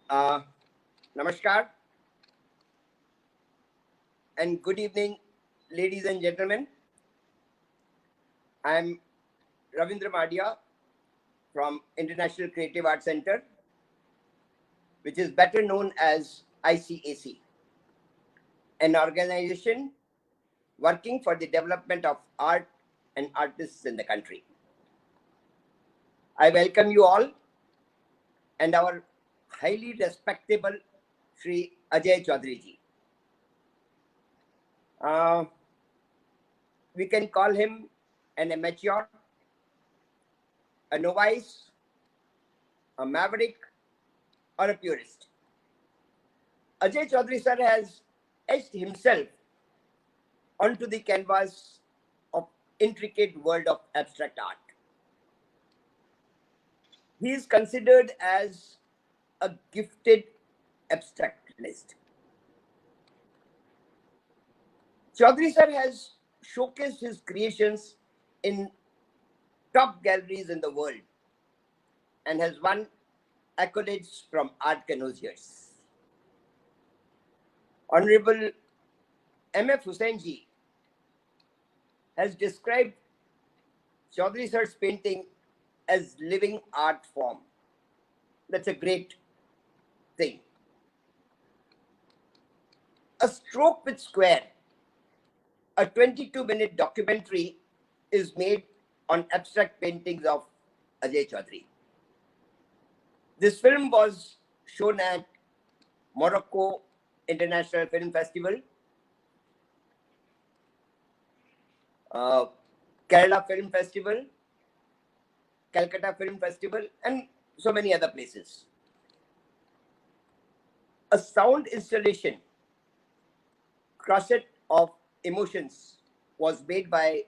Uh, Namaskar and good evening, ladies and gentlemen. I'm Ravindra Madia from International Creative Arts Center, which is better known as ICAC, an organization working for the development of art and artists in the country. I welcome you all and our highly respectable Sri Ajay Chaudhary ji. We can call him an amateur, a novice, a maverick, or a purist. Ajay Chaudhary sir has etched himself onto the canvas of intricate world of abstract art. He is considered as a gifted abstractionist. Chaudhary sir has showcased his creations in top galleries in the world and has won accolades from art connoisseurs. Honorable M.F. Hussain ji has described Chaudhary sir's painting as living art form. That's a great thing. A Stroke with Square, a 22-minute documentary, is made on abstract paintings of Ajay Chaudhary. This film was shown at Morocco International Film Festival, Kerala Film Festival, Calcutta Film Festival, and so many other places. A sound installation, Crusade of Emotions, was made by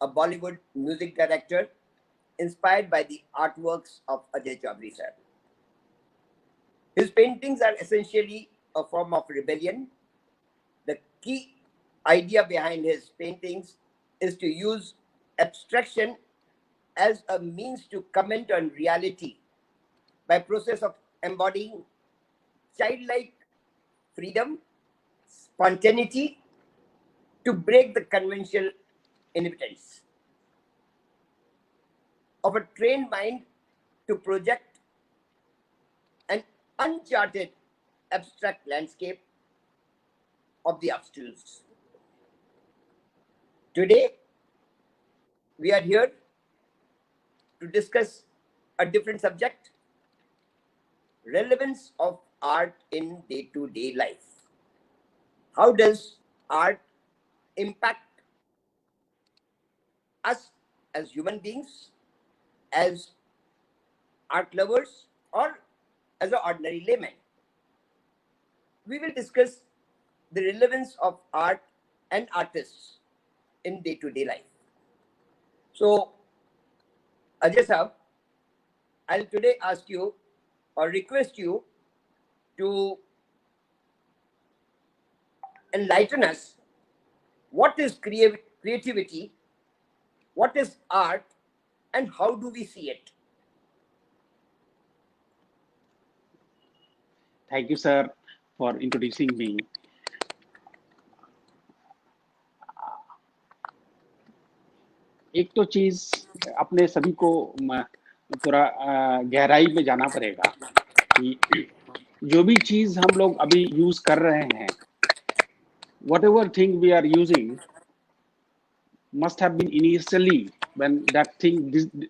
a Bollywood music director inspired by the artworks of Ajay Chaudhary sir. His paintings are essentially a form of rebellion. The key idea behind his paintings is to use abstraction as a means to comment on reality by process of embodying childlike freedom, spontaneity, to break the conventional inhibitants of a trained mind to project an uncharted abstract landscape of the obstacles. Today, we are here to discuss a different subject: relevance of art in day-to-day life. How does art impact us as human beings, as art lovers, or as an ordinary layman? We will discuss the relevance of art and artists in day-to-day life. So, Ajay Sahab, I'll today ask you or request you to enlighten us. What is creativity? What is art? And how do we see it? Thank you, sir, for introducing me. एक तो चीज अपने सभी को पूरा गहराई में जाना पड़ेगा कि जो भी चीज हम लोग अभी यूज कर रहे हैं, whatever thing we are using must have been initially when that thing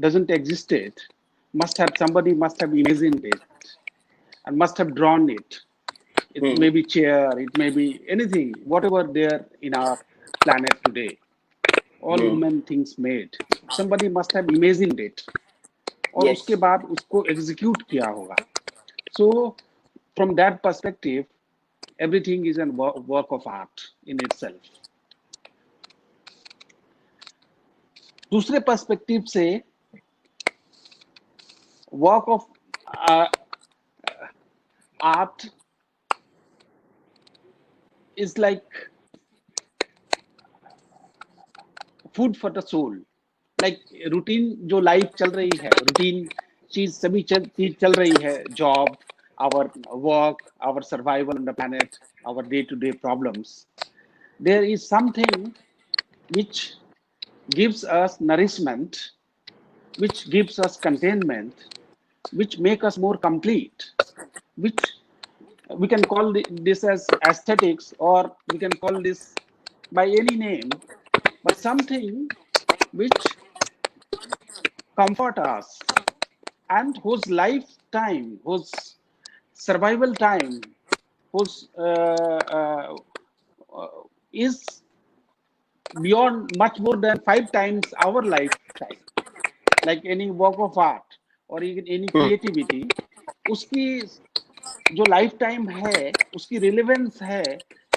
doesn't existed, somebody must have imagined it and must have drawn it. It may be chair, it may be anything, whatever there in our planet today. All human things made. Somebody must have imagined it. और उसके बाद उसको execute किया होगा. So from that perspective, everything is a work of art in itself. दूसरे perspective से work of art is like food for the soul. Like routine जो life चल रही है, routine चीज सभी चीज चल रही है, job, our work, our survival on the planet, our day-to-day problems, there is something which gives us nourishment, which gives us containment, which make us more complete, which we can call this as aesthetics, or we can call this by any name, but something which comfort us and whose lifetime, whose survival time, whose is beyond much more than 5 times our lifetime, like any work of art or even any creativity, उसकी जो life time है, उसकी relevance है,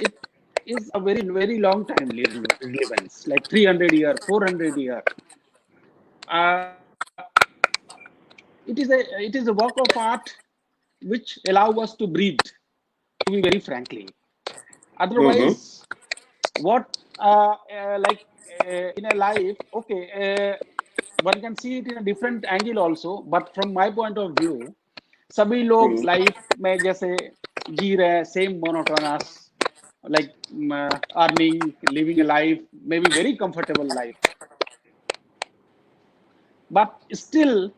it is a very long time relevance, like 300 year, 400 year. It is a work of art which allow us to breathe, to be very frankly. Otherwise, what in a life, okay, one can see it in a different angle also, but from my point of view, सभी लोग life में जैसे जी रहे हैं, same monotonous, like earning, living a life, maybe very comfortable life, but still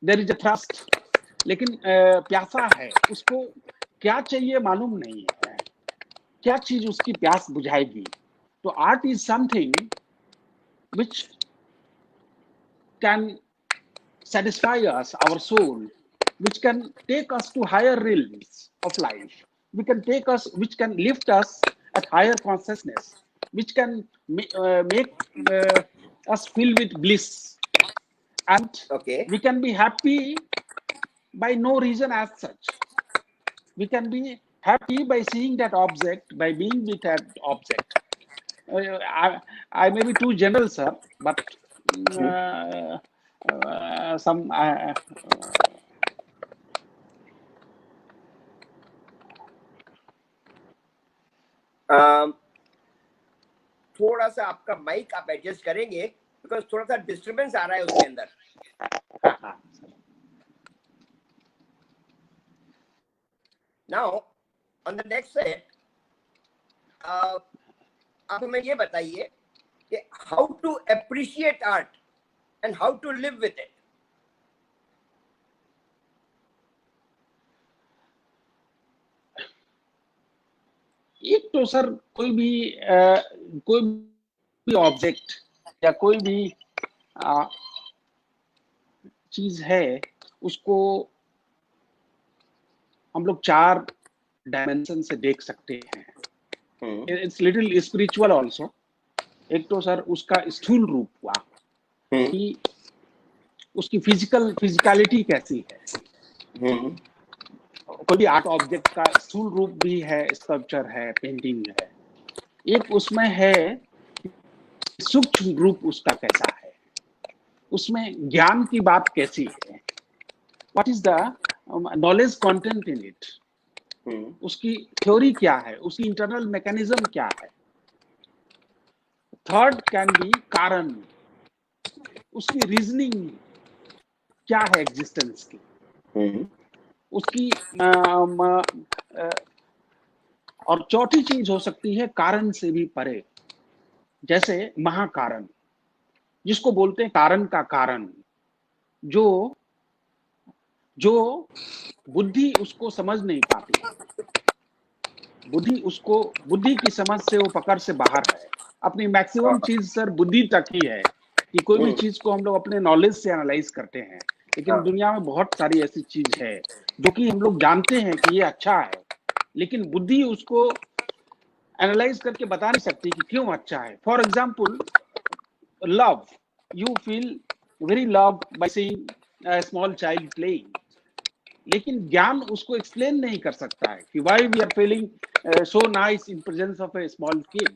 there is a thirst. लेकिन प्यासा है, उसको क्या चाहिए मालूम नहीं है, क्या चीज उसकी प्यास बुझाएगी. तो art is something which can satisfy us, our soul, which can take us to higher realms of life, which can lift us at higher consciousness, which can make us feel with bliss, and we can be happy by no reason as such. We can be happy by seeing that object, by being with that object. I may be too general, sir, but some थोड़ा सा आपका mic आप adjust करेंगे, because थोड़ा सा disturbance आ रहा है उसके अंदर. Now on the next set, आप हमें ये बताइए कि how to appreciate art and how to live with it. एक तो सर कोई भी ऑब्जेक्ट या कोई भी चीज है, उसको हम लोग 4 डायमेंशन से देख सकते हैं. It's little spiritual also. एक तो सर उसका स्थूल रूप हुआ कि उसकी फिजिकलिटी कैसी है. कोई भी आर्ट ऑब्जेक्ट का स्थूल रूप भी है, स्कल्पचर है, पेंटिंग है. एक उसमें है सूक्ष्म रूप उसका कैसा है, उसमें ज्ञान की बात कैसी है, what is the knowledge content in it, उसकी थ्योरी क्या है, उसकी इंटरनल मैकेनिज्म क्या है. थर्ड कैन बी कारण, उसकी रीजनिंग क्या है एग्जिस्टेंस की, उसकी और चौथी चीज हो सकती है कारण से भी परे, जैसे महाकारण, जिसको बोलते हैं कारण का कारण, जो बुद्धि उसको समझ नहीं पाती. बुद्धि की समझ से वो पकड़ से बाहर है. अपनी मैक्सिमम चीज सर बुद्धि तक ही है कि कोई भी चीज को हम लोग अपने नॉलेज से एनालाइज करते हैं, लेकिन दुनिया में बहुत सारी ऐसी चीज है जो कि हम लोग जानते हैं कि ये अच्छा है, लेकिन बुद्धि उसको एनालाइज करके बता नहीं सकती कि क्यों अच्छा है. For example love, you feel very love by seeing a small child playing, लेकिन ज्ञान उसको एक्सप्लेन नहीं कर सकता है कि why we are feeling so nice in presence of a small kid.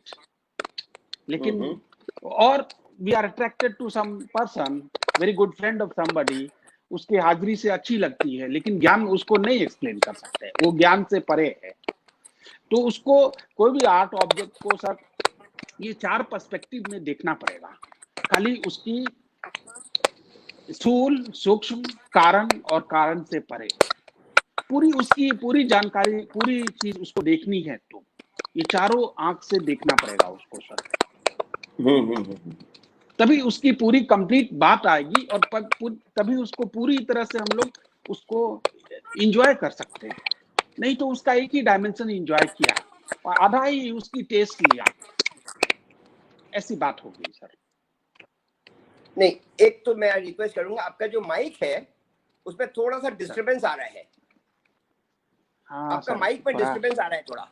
लेकिन और we are attracted to some person, very good friend of somebody, उसकी हाजिरी से अच्छी लगती है, लेकिन ज्ञान उसको नहीं एक्सप्लेन कर सकते, वो ज्ञान से परे है. तो उसको कोई भी आर्ट ऑब्जेक्ट को सर ये 4 पर्सपेक्टिव में देखना पड़ेगा. खाली उसकी स्थूल, सूक्ष्म, कारण और कारण से परे. पूरी उसकी पूरी जानकारी, पूरी चीज उसको देखनी है, तो ये चारों आंख से देखना पड़ेगा उसको सर। तभी उसकी पूरी कंप्लीट बात आएगी और तभी उसको पूरी तरह से हम लोग उसको एंजॉय कर सकते हैं। नहीं तो उसका एक ही डायमेंशन एंजॉय किया और आधा ही उसकी टेस्ट लिया, ऐसी बात हो गई सर। नहीं, एक तो मैं रिक्वेस्ट करूंगा, आपका जो माइक है उसमें थोड़ा सा डिस्टरबेंस आ रहा है। हाँ आपका सर, माइक में थोड़ा डिस्टरबेंस आ रहा है थोड़ा।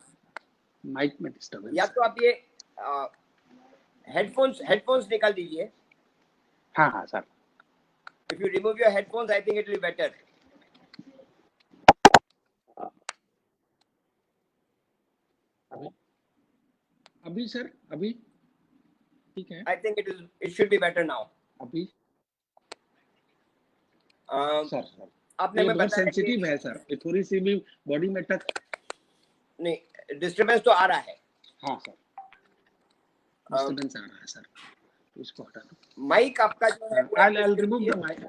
माइक में डिस्टरबेंस या है। तो आप ये हेडफोन्स निकाल दीजिए। हाँ हाँ sir. If you remove your headphones I think it will be better. अभी सर, अभी ठीक है? I think it should be better now. अभी सर आपने ये हमें बहुत बताया सेंसिटिव कि है सर, ये थोड़ी सी भी बॉडी में टच। नहीं, डिस्टरबेंस तो आ रहा है। हाँ सर, डिस्टरबेंस आ रहा है सर, इसको हटा दो। माइक आपका जो है वो I'll एडजस्ट कर remove लीजिए। the mic.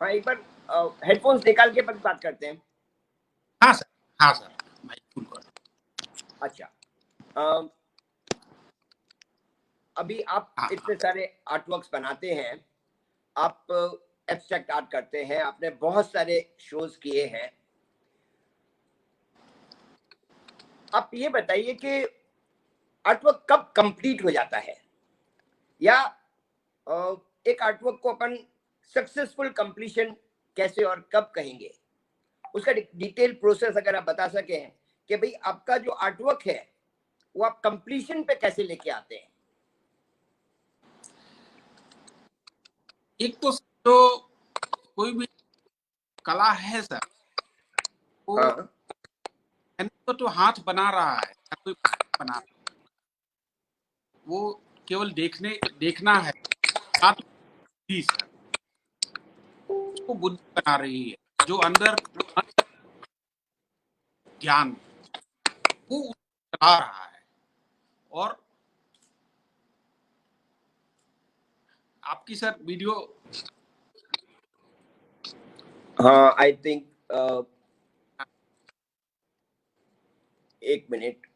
हाँ, एक बार हेडफोन्स निकाल के बात करते हैं। हाँ सर, हाँ सर, माइक फुल कर। अच्छा, अभी आप हाँ। इतने सारे आर्टवर्क्स बनाते हैं, आप एब्स्ट्रैक्ट आर्ट करते हैं, आपने बहुत सारे शोज किए हैं। आप ये बताइए कि आर्टवर्क कब कंप्लीट हो जाता है, या एक आर्टवर्क को अपन सक्सेसफुल कंप्लीशन कैसे और कब कहेंगे, उसका डिटेल प्रोसेस अगर आप बता सकें कि भाई आपका जो आर्टवर्क है वो आप कंप्लीशन पे कैसे लेके आते हैं। एक तो जो कोई भी कला है सर, वो हाँ, तो हाथ बना रहा है या कोई बना रहा है, वो केवल देखना है बात ही सर, उसको बुद्धि बना रही है, जो अंदर ज्ञान वो चला रहा है। और आपकी सर वीडियो, हाँ, आई थिंक एक मिनट।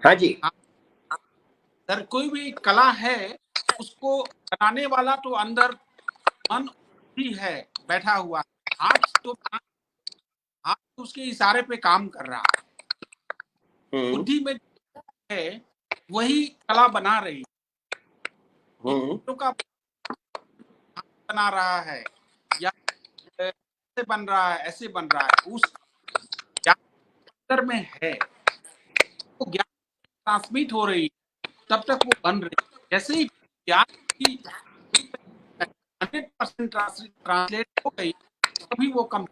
हाँ जी। सर कोई भी कला है उसको बनाने वाला तो अंदर मन ही है, बैठा हुआ है। हाथ तो उसके इशारे पे काम कर रहा है, बुद्धि में है वही कला बना रही है। तो का बना रहा है या ऐसे बन रहा है, ऐसे बन रहा है, उस ज्ञान अंदर में है, वो ज्ञान ट्रांसमिट हो रही है, तब तक वो बन रही है। जैसे ही ज्ञान की 100% ट्रांसलेट हो गई तभी वो कम।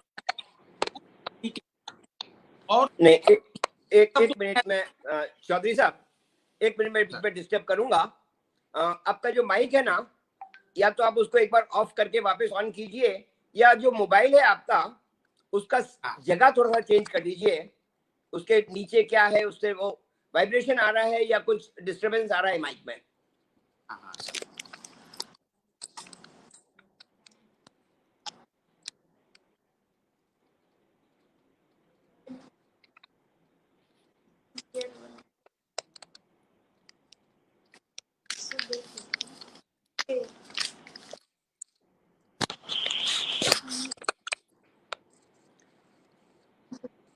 और नहीं, एक मिनट में चौधरी साहब, एक मिनट में बीच में डिस्टर्ब करूंगा। आपका जो माइक है ना, या तो आप उसको एक बार ऑफ करके वापस ऑन कीजिए, या जो मोबाइल है आपका उसका जगह थोड़ा सा चेंज कर दीजिए। उसके नीचे क्या है, उससे वो वाइब्रेशन आ रहा है या कुछ डिस्टरबेंस आ रहा है माइक में।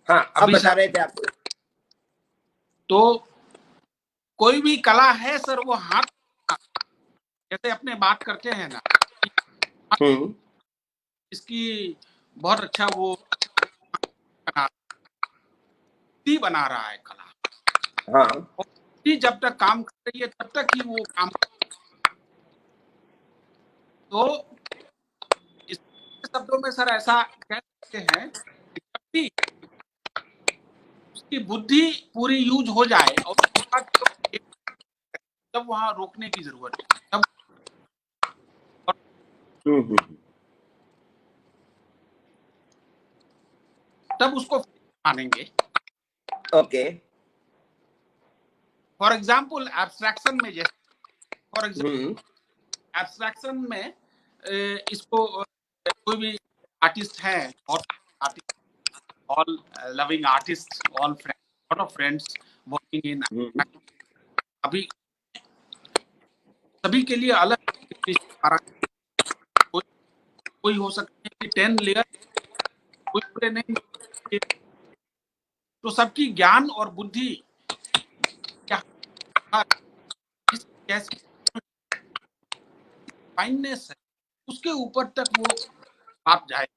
हाँ, अब अभी बता सर रहे थे आप। तो कोई भी कला है सर, वो हाथ, जैसे अपने बात करते हैं ना, इसकी बहुत अच्छा वो बना रहा है कला। हाँ, और जब तक काम कर रही है तब तक ही वो काम, तो इस शब्दों में सर ऐसा कह सकते हैं कि जब भी उसकी बुद्धि पूरी यूज हो जाए और उसके बाद तब वहां रोकने की जरूरत है, तब उसको मानेंगे। ओके। फॉर एग्जाम्पल एब्स्ट्रैक्शन में, जैसे फॉर एग्जाम्पल एब्स्ट्रैक्शन में इसको कोई भी आर्टिस्ट है, और artist, all loving artist, all friends, lot of friends working in, अभी सभी के लिए अलग कोई कोई हो सकते हैं कि 10 लेयर, कोई पूरे नहीं, तो सबकी ज्ञान और बुद्धि क्या कैसे फाइननेस है, उसके ऊपर तक वो बात जाए।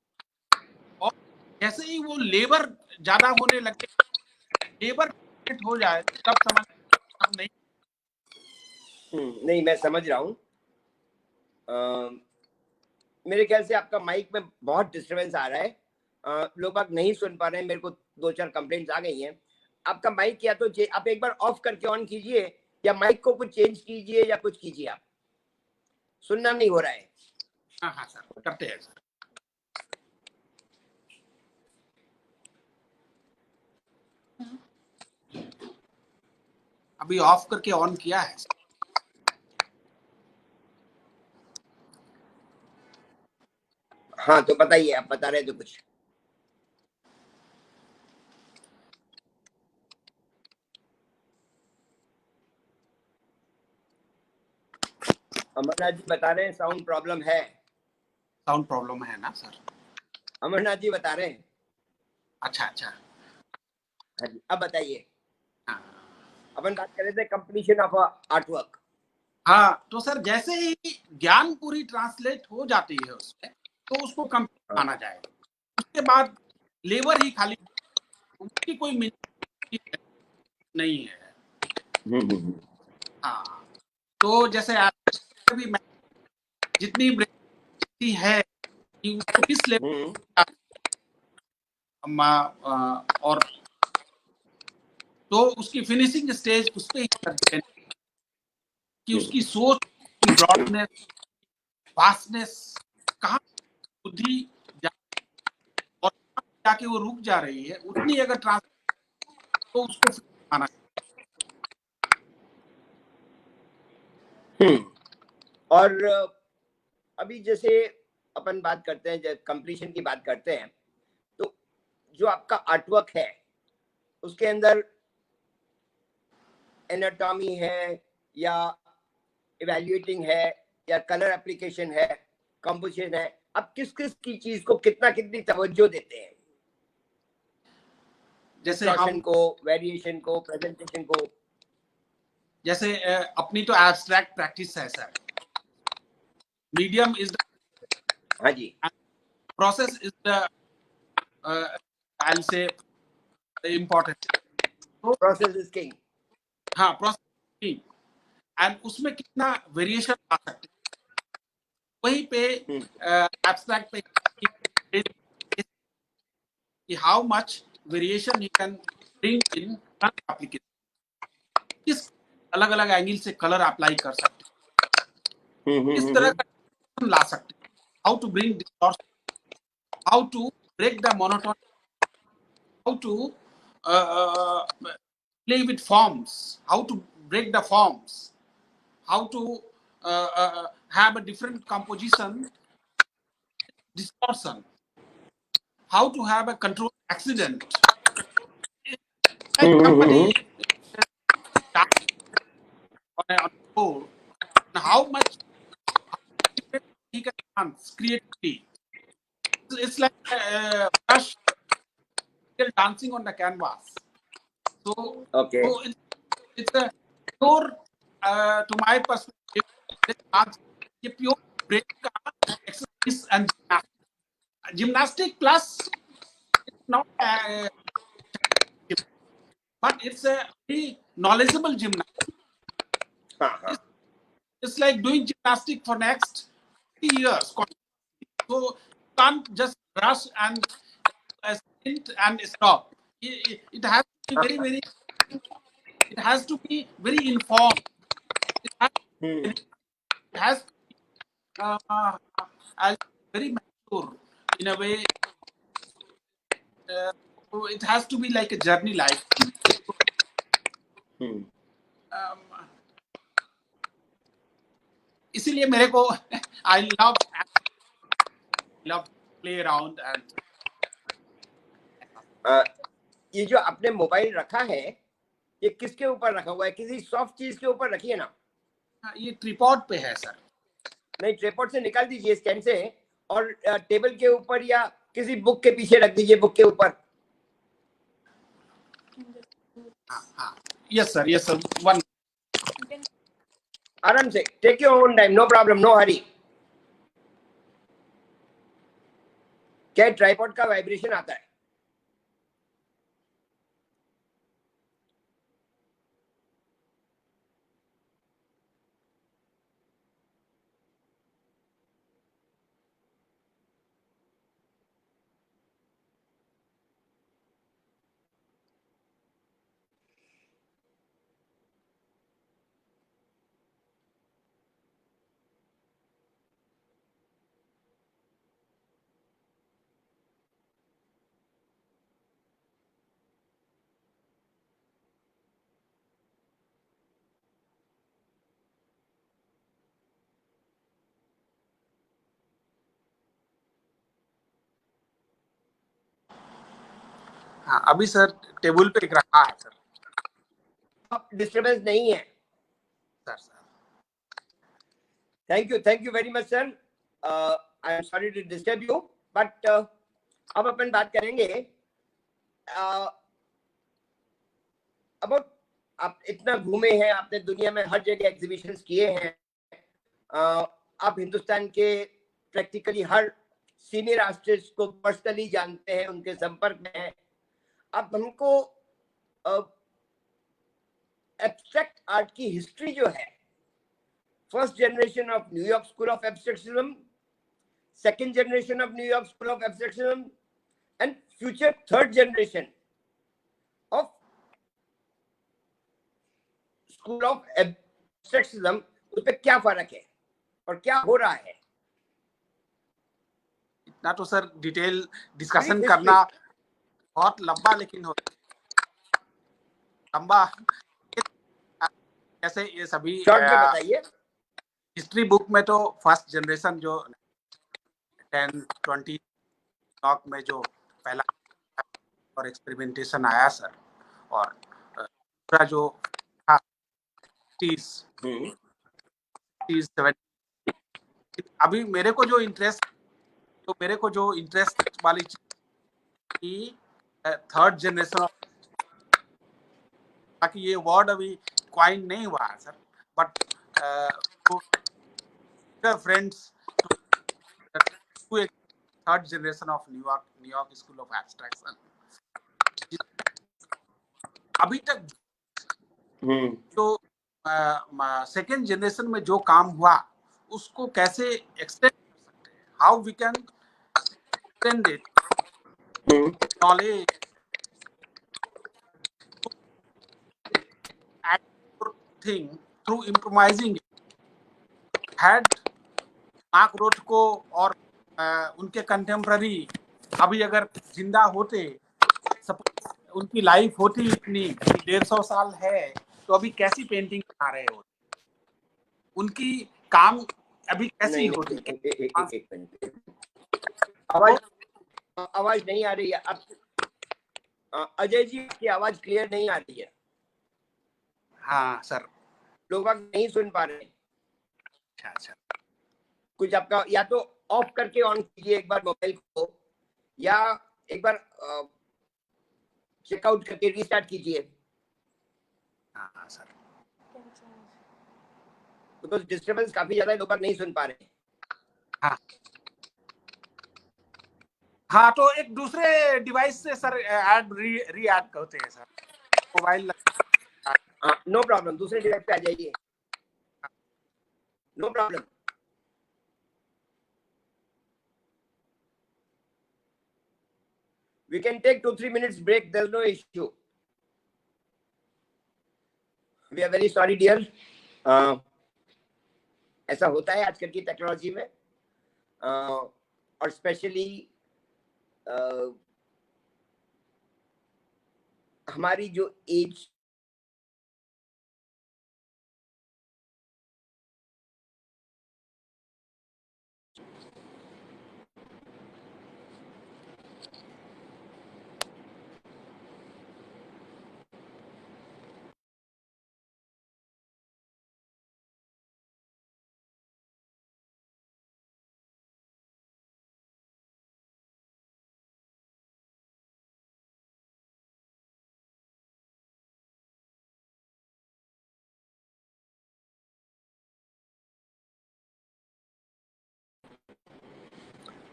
और जैसे ही वो लेबर ज्यादा होने लगे, लेबर हो जाए, तब समझ नहीं। नहीं, मैं समझ रहा हूँ। मेरे ख्याल से आपका माइक में बहुत डिस्टरबेंस आ रहा है, लोग बाग नहीं सुन पा रहे हैं। मेरे को 2-4 कंप्लेंट्स आ गई हैं। आपका माइक या तो आप एक बार ऑफ करके ऑन कीजिए, या माइक को कुछ चेंज कीजिए, या कुछ कीजिए। आप सुनना नहीं हो रहा है। हाँ सर, करते हैं सर। अभी ऑफ करके ऑन किया है। हाँ, तो बताइए, आप बता रहे थे कुछ। अमरनाथ जी बता रहे हैं साउंड प्रॉब्लम है। साउंड प्रॉब्लम है ना सर? अमरनाथ जी बता रहे हैं। अच्छा। हाँ जी, अब बताइए। हाँ, अपन बात कर रहे थे कंप्लीशन ऑफ आर्टवर्क। हाँ, तो सर जैसे ही ज्ञान पूरी ट्रांसलेट हो जाती है उसमें, तो उसको कंप्लीट माना जाएगा। उसके बाद लेबर ही खाली, उसकी कोई मीनिंग नहीं है। हाँ, तो जैसे भी जितनी ब्रेक है कि उसको किस लेवल और तो उसकी फिनिशिंग स्टेज उस पर ही करते हैं कि उसकी सोच की ब्रॉडनेस, वास्टनेस, कहाँ बुद्धि और जाके वो रुक जा रही है, उतनी अगर ट्रांस, तो उसको माना। और अभी जैसे अपन बात करते हैं, जब कंप्लीशन की बात करते हैं, तो जो आपका आर्टवर्क है उसके अंदर एनाटॉमी है, या इवैल्यूएटिंग है, या कलर एप्लीकेशन है, कंपोजिशन है, आप किस किस की चीज को कितनी तवज्जो देते हैं? जैसे हम को, वेरिएशन को, प्रेजेंटेशन को। जैसे अपनी तो एब्स्ट्रैक्ट प्रैक्टिस है सर, मीडियम इज हाँ जी, प्रोसेस इज द आई से इम्पोर्टेंट। Process is king. हाँ, प्रोसेस एंड उसमें कितना वेरिएशन आ सकते हैं, वहीं पे एब्स्ट्रैक्ट पे how much variation you can bring in application, किस अलग अलग एंगल से कलर अप्लाई कर सकते हैं, किस तरह का ला सकते हैं, how to bring distortion, how to break the monotony, how to play with forms, how to break the forms, how to have a different composition, distortion, how to have a control accident. Like somebody on a board, how much he can dance creatively. It's like a brush dancing on the canvas. So, Okay. so it's a pure, to my perspective, ये pure brain का exercise and gymnastic plus it's not but it's a very knowledgeable gymnastic. It's like doing gymnastic for next years. So you can't just rush and sprint and stop. It has to be very, it has to be very informed. It has, Hmm. it has to be very mature in a way. It has to be like a journey life. Hmm. इसीलिए मेरे को I love play around and ये जो आपने mobile रखा है, ये किसके ऊपर रखा हुआ है? किसी सॉफ्ट चीज के ऊपर रखिए ना। ये ट्रिपॉड पे है सर। नहीं, ट्रिपॉड से निकाल दीजिए स्टैंड से, और टेबल के ऊपर या किसी बुक के पीछे रख दीजिए, बुक के ऊपर। हाँ, यस सर, वन। आराम से, take your own time, no problem, no hurry. क्या ट्राइपॉड का वाइब्रेशन आता है? हाँ, अभी सर टेबल पे एक रखा है सर। डिस्टर्बेंस नहीं है sir. Thank you very much sir. I am sorry to disturb you, but अब अपन बात करेंगे अबाउट, आप इतना घूमे हैं, आपने दुनिया में हर जगह एग्जीबिशंस किए हैं, आप हिंदुस्तान के प्रैक्टिकली हर सीनियर आर्टिस्ट को पर्सनली जानते हैं, उनके संपर्क में हैं। आप हमको एब्स्ट्रैक्ट आर्ट की हिस्ट्री जो है, first generation of New York school of abstractionism, second generation of New York school of abstractionism and future third generation of school of abstractionism, उस पर क्या फर्क है और क्या हो रहा है? इतना तो सर डिटेल डिस्कशन करना बहुत लंबा, लेकिन लंबा कैसे ये सभी शॉर्ट में बताइए। हिस्ट्री बुक में तो फर्स्ट जनरेशन जो 10-20 नॉक में जो पहला और एक्सपेरिमेंटेशन आया सर, और दूसरा जो था 70। अभी मेरे को जो इंटरेस्ट वाली चीज की थर्ड जनरेशन ऑफ, ताकि ये वर्ड अभी क्वाइन नहीं हुआ है sir, but friends third generation of New York school of abstraction, अभी तक तो सेकेंड जनरेशन में जो काम हुआ उसको कैसे एक्सटेंड कर सकते हैं, how we can extend it knowledge thing through improvising. Had Mark Rothko और उनके कंटेम्प्ररी अभी अगर जिंदा होते, उनकी लाइफ होती इतनी 150 साल है, तो अभी कैसी पेंटिंग बना रहे होते, उनकी काम अभी कैसी होती? एक मिनट, आवाज नहीं आ रही है अब। अजय जी की आवाज क्लियर नहीं आ रही है। हाँ सर, लोग नहीं सुन पा रहे। अच्छा, कुछ आपका या तो ऑफ करके ऑन कीजिए एक बार मोबाइल को, या एक बार चेकआउट करके रीस्टार्ट कीजिए। हाँ सर, बिकॉज डिस्टर्बेंस काफी ज्यादा है, लोग नहीं सुन पा रहे। हाँ तो एक दूसरे डिवाइस से सर री ऐड करते हैं सर, मोबाइल। नो प्रॉब्लम, दूसरे डिवाइस पे आ जाइए, no problem. We can take 2-3 minutes break. There's no issue. We are very sorry, dear. ऐसा होता है आजकल की टेक्नोलॉजी में, और स्पेशली हमारी जो एज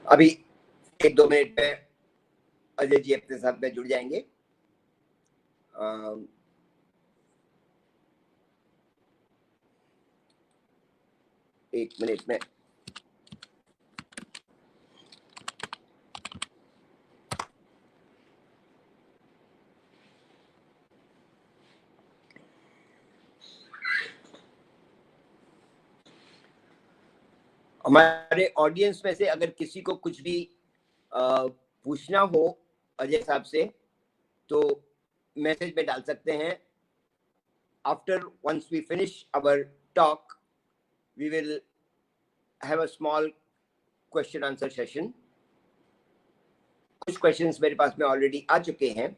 अभी 1-2 मिनट में अजय जी अपने साथ में जुड़ जाएंगे। एक मिनट में हमारे ऑडियंस में से अगर किसी को कुछ भी पूछना हो अजय साहब से, तो मैसेज में डाल सकते हैं। After once we finish our talk, we will have a small question answer session. कुछ क्वेश्चंस मेरे पास में ऑलरेडी आ चुके हैं।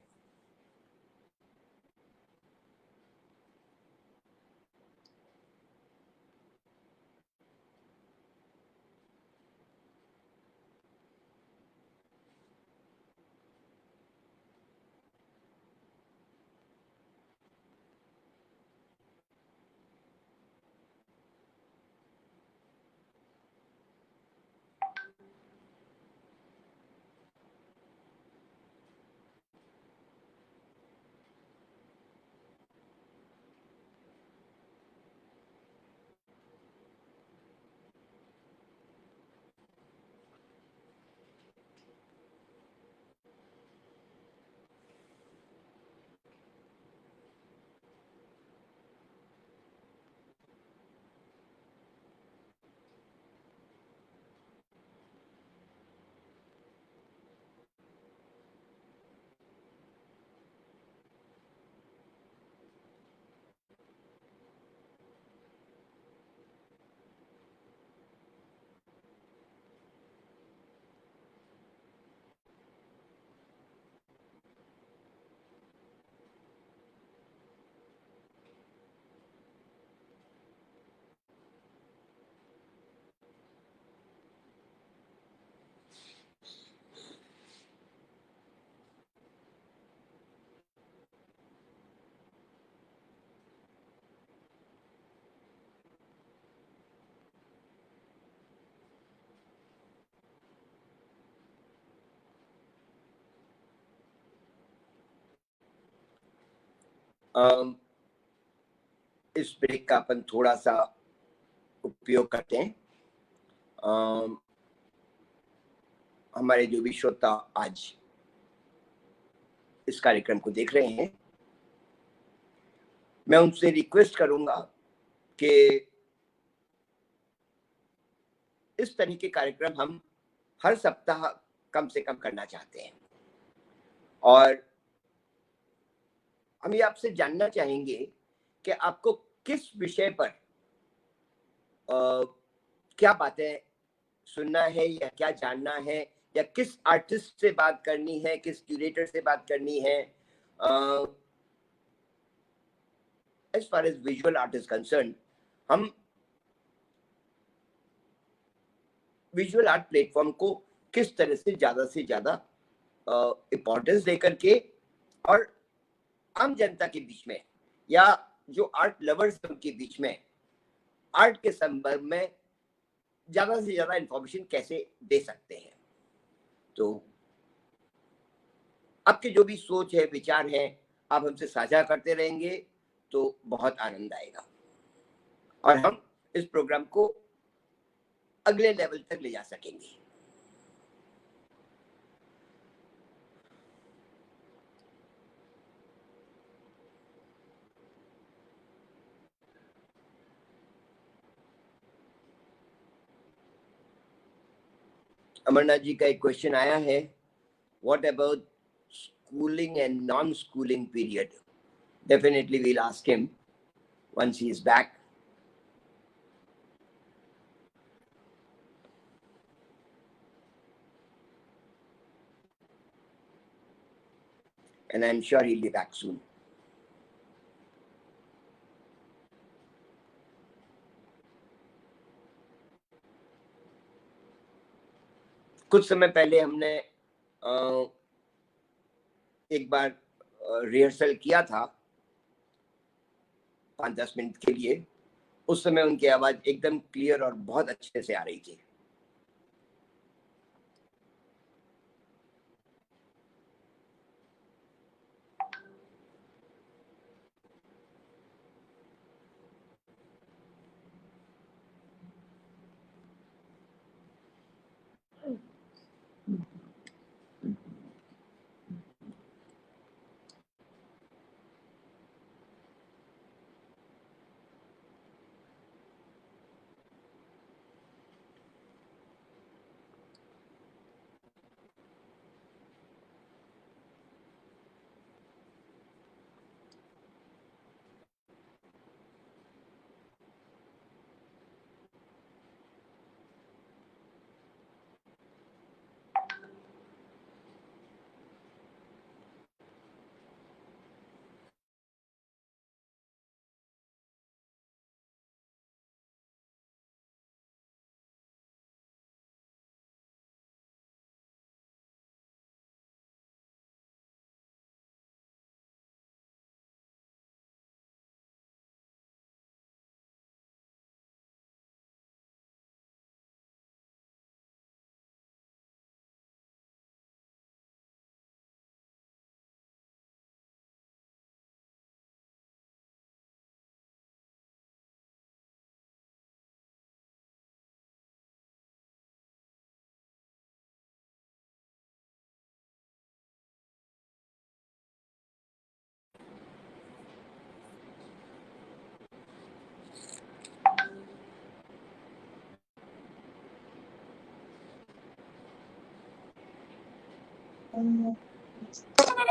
इस ब्रेक का अपन थोड़ा सा उपयोग करते हैं। हमारे जो भी श्रोता आज इस कार्यक्रम को देख रहे हैं, मैं उनसे रिक्वेस्ट करूंगा कि इस तरह के कार्यक्रम हम हर सप्ताह कम से कम करना चाहते हैं, और हम ये आपसे जानना चाहेंगे कि आपको किस विषय पर क्या बातें सुनना है या क्या जानना है, या किस आर्टिस्ट से बात करनी है, किस क्यूरेटर से बात करनी है। As far as visual art is concern, हम विजुअल आर्ट प्लेटफॉर्म को किस तरह से ज्यादा इम्पोर्टेंस देकर के और आम जनता के बीच में या जो आर्ट लवर्स के बीच में आर्ट के संदर्भ में ज्यादा से ज्यादा इंफॉर्मेशन कैसे दे सकते हैं। तो आपके जो भी सोच है, विचार है, आप हमसे साझा करते रहेंगे तो बहुत आनंद आएगा, और हम इस प्रोग्राम को अगले लेवल तक ले जा सकेंगे। अमरनाथ जी का एक क्वेश्चन आया है, what about schooling and non-schooling period? Definitely we'll ask him once he is back. And I'm sure he'll be back soon. कुछ समय पहले हमने एक बार रिहर्सल किया था 5-10 मिनट के लिए। उस समय उनकी आवाज एकदम क्लियर और बहुत अच्छे से आ रही थी।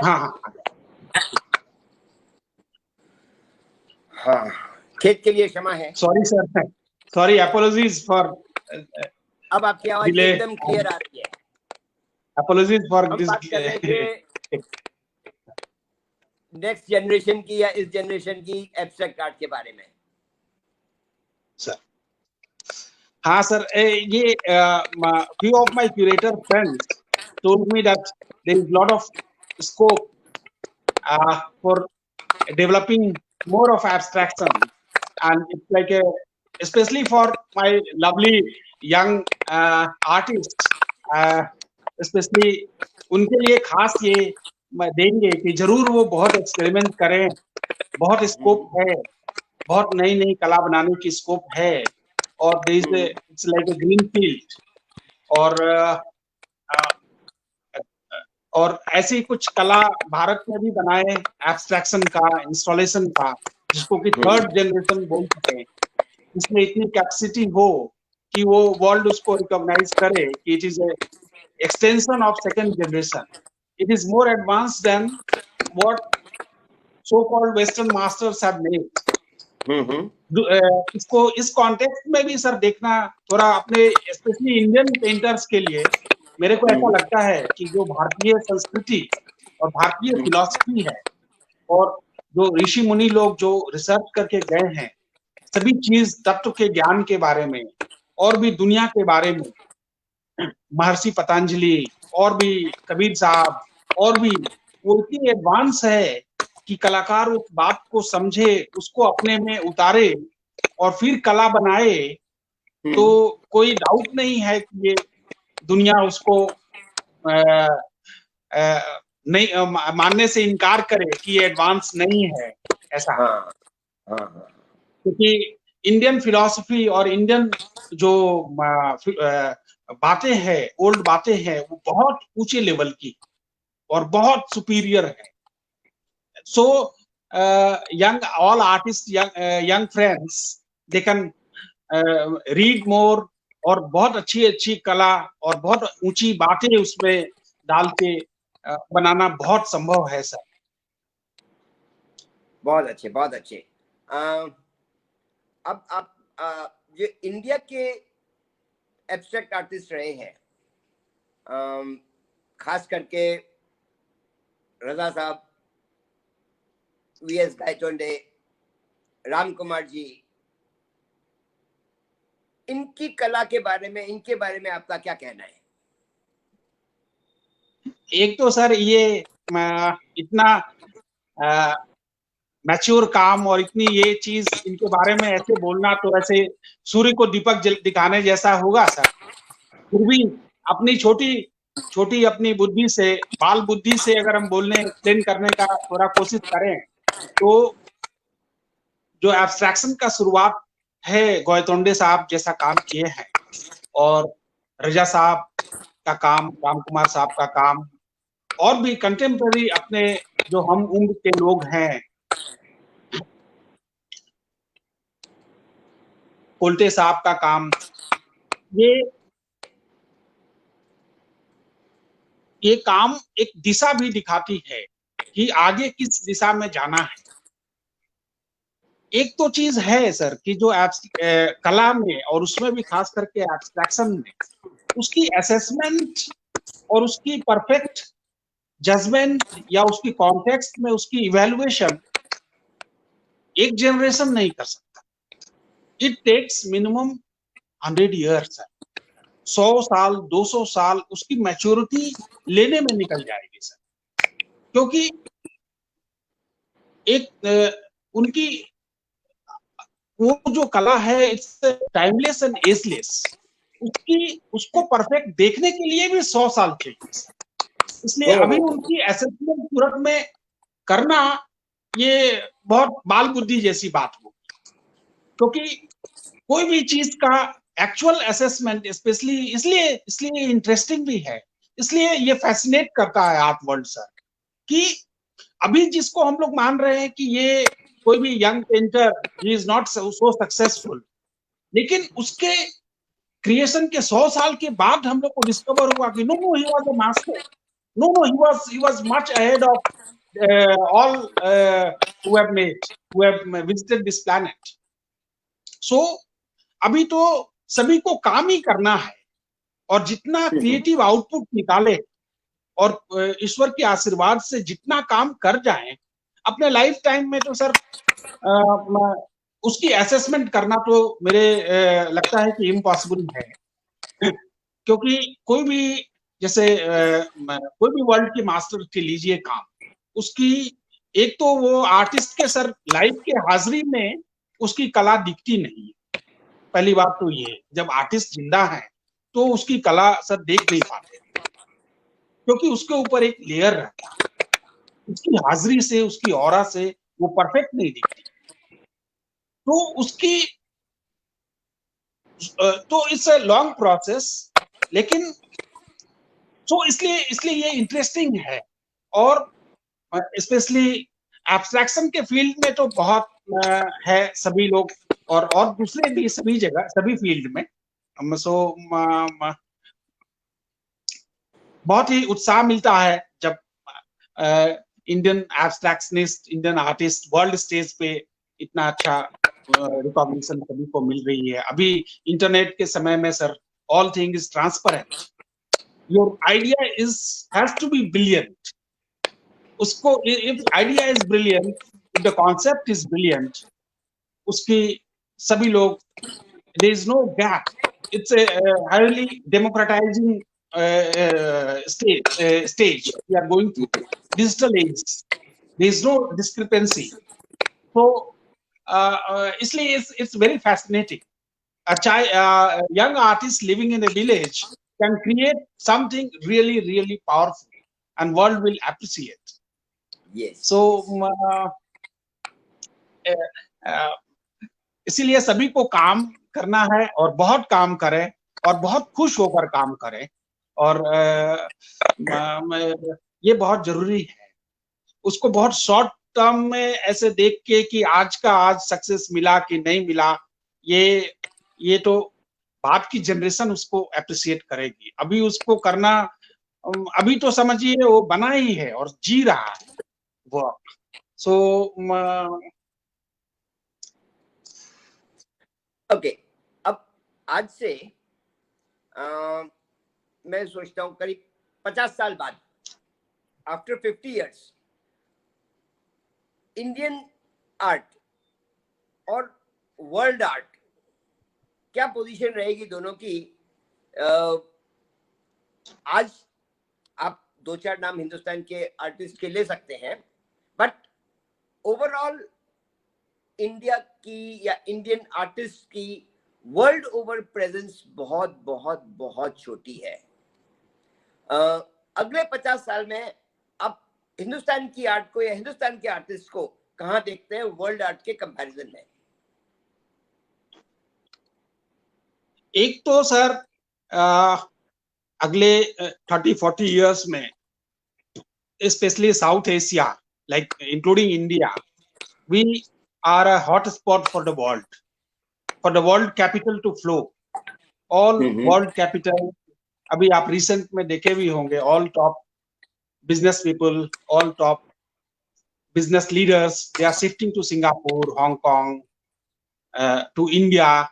हाँ हाँ हाँ, खेत के लिए क्षमा है। Sorry sir, sorry, apologies for अब आपकी आवाज डिले, एकदम क्लियर आ रही है। अपोलॉजीज फॉर हम दिस। बात कर रहे थे नेक्स्ट जनरेशन की या इस जनरेशन की एब्स्ट्रैक्ट आर्ट के बारे में। सर हाँ सर, ये few of my curator friends told me that there is lot of scope for developing more of abstraction, and it's like a, especially for my lovely young artists, especially उनके लिए खास ये देंगे कि जरूर वो बहुत एक्सपेरिमेंट करें, बहुत स्कोप है, बहुत नई नई कला बनाने की स्कोप है, और it's like a green field, और ऐसी कुछ कला भारत में भी बनाए एब्स्ट्रैक्शन का, इंस्टॉलेशन का, जिसको कि थर्ड जनरेशन बोल सके, इसमें इतनी कैपेसिटी हो कि वो वर्ल्ड उसको रिकॉग्नाइज करे कि it is a extension of second generation, it is more advanced than what so called western masters have made. इसको इस कॉन्टेक्स्ट में भी सर देखना थोड़ा अपने स्पेशली इंडियन पेंटर्स के लिए मेरे को ऐसा लगता है कि जो भारतीय संस्कृति और भारतीय फिलॉसफी है, और जो ऋषि मुनि लोग जो रिसर्च करके गए हैं सभी चीज तत्व के ज्ञान के बारे में और भी दुनिया के बारे में, महर्षि पतंजलि और भी कबीर साहब, और भी वो इतनी एडवांस है कि कलाकार उस बात को समझे, उसको अपने में उतारे और फिर कला बनाए, तो कोई डाउट नहीं है कि ये दुनिया उसको नहीं मानने से इनकार करे कि ये एडवांस नहीं है ऐसा। क्योंकि इंडियन फिलॉसफी और इंडियन जो बातें हैं, ओल्ड बातें हैं, वो बहुत ऊंचे लेवल की और बहुत सुपीरियर है। सो young, all artists, young friends, they can read more, और बहुत अच्छी अच्छी कला और बहुत ऊंची बातें उसमें डाल के बनाना बहुत संभव है सर। बहुत अच्छे, बहुत अच्छे। अब आप जो इंडिया के एब्स्ट्रैक्ट आर्टिस्ट रहे हैं, खास करके रजा साहब, वीएस गायतोंडे, राम कुमार जी, इनकी कला के बारे में, इनके बारे में आपका क्या कहना है? एक तो सर ये इतना मैच्योर काम और इतनी ये चीज इनके बारे में ऐसे बोलना तो ऐसे सूर्य को दीपक दिखाने जैसा होगा सर। फिर भी अपनी छोटी छोटी अपनी बुद्धि से, बाल बुद्धि से अगर हम बोलने एक्सप्लेन करने का थोड़ा कोशिश करें तो जो एब्स्ट्रैक्शन का शुरुआत है गायतोंडे साहब जैसा काम किए हैं, और रजा साहब का काम, राम कुमार साहब का काम, और भी कंटेम्पररी अपने जो हम उम्र के लोग हैं, कोल्टे साहब का काम, ये काम एक दिशा भी दिखाती है कि आगे किस दिशा में जाना है। एक तो चीज है सर कि जो कला में और उसमें भी खास करके एब्स्ट्रैक्शन में उसकी असेसमेंट और उसकी परफेक्ट जजमेंट या उसकी कॉन्टेक्स्ट में उसकी इवैल्यूएशन एक जनरेशन नहीं कर सकता। इट टेक्स मिनिमम 100 ईयर्स, 100 साल 200 साल उसकी मैच्योरिटी लेने में निकल जाएगी सर, क्योंकि एक उनकी वो जो कला है इट्स टाइमलेस एंड एजलेस, उसको परफेक्ट देखने के लिए भी 100 साल चाहिए सर। इसलिए अभी उनकी असेसमेंट तुरंत में करना ये बहुत बाल बुद्धि जैसी बात होगी, क्योंकि कोई भी चीज का एक्चुअल असेसमेंट स्पेशली इसलिए इंटरेस्टिंग भी है, इसलिए ये फैसिनेट करता है आर्ट वर्ल्ड सर, कि अभी जिसको हम लोग मान रहे हैं कि ये कोई भी young painter he is not so successful, लेकिन उसके क्रिएशन के 100 साल के बाद हम लोग को डिस्कवर हुआ कि no he was a master, no he was much ahead of all who have visited this planet. So अभी तो सभी को काम ही करना है, और जितना क्रिएटिव आउटपुट निकाले और ईश्वर के आशीर्वाद से जितना काम कर जाएं अपने लाइफ टाइम में, तो सर उसकी असेसमेंट करना तो मेरे लगता है कि इम्पॉसिबल है। क्योंकि कोई भी जैसे कोई भी वर्ल्ड की मास्टर के लीजिए काम, उसकी एक तो वो आर्टिस्ट के सर लाइफ के हाजिरी में उसकी कला दिखती नहीं है। पहली बात तो ये, जब आर्टिस्ट जिंदा है तो उसकी कला सर देख नहीं पाते, क्योंकि उसके ऊपर एक लेयर रहता है, उसकी हाजिरी से, उसकी ऑरा से वो परफेक्ट नहीं दिखती। तो उसकी तो इट्स अ लॉन्ग प्रोसेस, लेकिन तो इसलिए ये इंटरेस्टिंग है। और स्पेशली एब्स्ट्रैक्शन के फील्ड में तो बहुत है सभी लोग, और दूसरे भी सभी जगह सभी फील्ड में। सो बहुत ही उत्साह मिलता है जब Indian abstractionist, Indian artist world stage पे इतना अच्छा रिकॉग्निशन सभी को मिल रही है। अभी इंटरनेट के समय में sir all thing is transparent, your idea has to be brilliant. उसको if idea is brilliant, if the concept is brilliant, उसकी सभी लोग, there is no gap, it's a highly democratising stage we are going to digital age, there is no discrepancy. So इसलिए it's very fascinating. A young artist living in a village can create something really powerful and world will appreciate. Yes. So इसीलिए सभी को काम करना है और बहुत काम करें और बहुत खुश होकर काम करें, और ये बहुत जरूरी है। उसको बहुत शॉर्ट टर्म में ऐसे देख के कि आज का आज सक्सेस मिला कि नहीं मिला, ये तो बाद की जनरेशन उसको अप्रिशिएट करेगी। अभी उसको करना, अभी तो समझिए वो बना ही है और जी रहा है वो। सो ओके, अब आज से मैं सोचता हूँ करीब 50 साल बाद, आफ्टर 50 years, इंडियन आर्ट और वर्ल्ड आर्ट क्या पोजीशन रहेगी दोनों की? आज आप 2-4 नाम हिंदुस्तान के आर्टिस्ट के ले सकते हैं, बट ओवरऑल इंडिया की या इंडियन आर्टिस्ट की वर्ल्ड ओवर प्रेजेंस बहुत बहुत बहुत छोटी है। अगले 50 साल में आप हिंदुस्तान की आर्ट को या हिंदुस्तान के आर्टिस्ट को कहां देखते हैं वर्ल्ड आर्ट के कंपैरिजन में? एक तो सर अगले 30-40 इयर्स में, specially south Asia, like including India, we are a hot spot for the world capital to flow. All world capital, अभी आप रिसेंट में देखे भी होंगे, all top business people, all top business leaders, they are shifting to Singapore, Hong Kong, to India,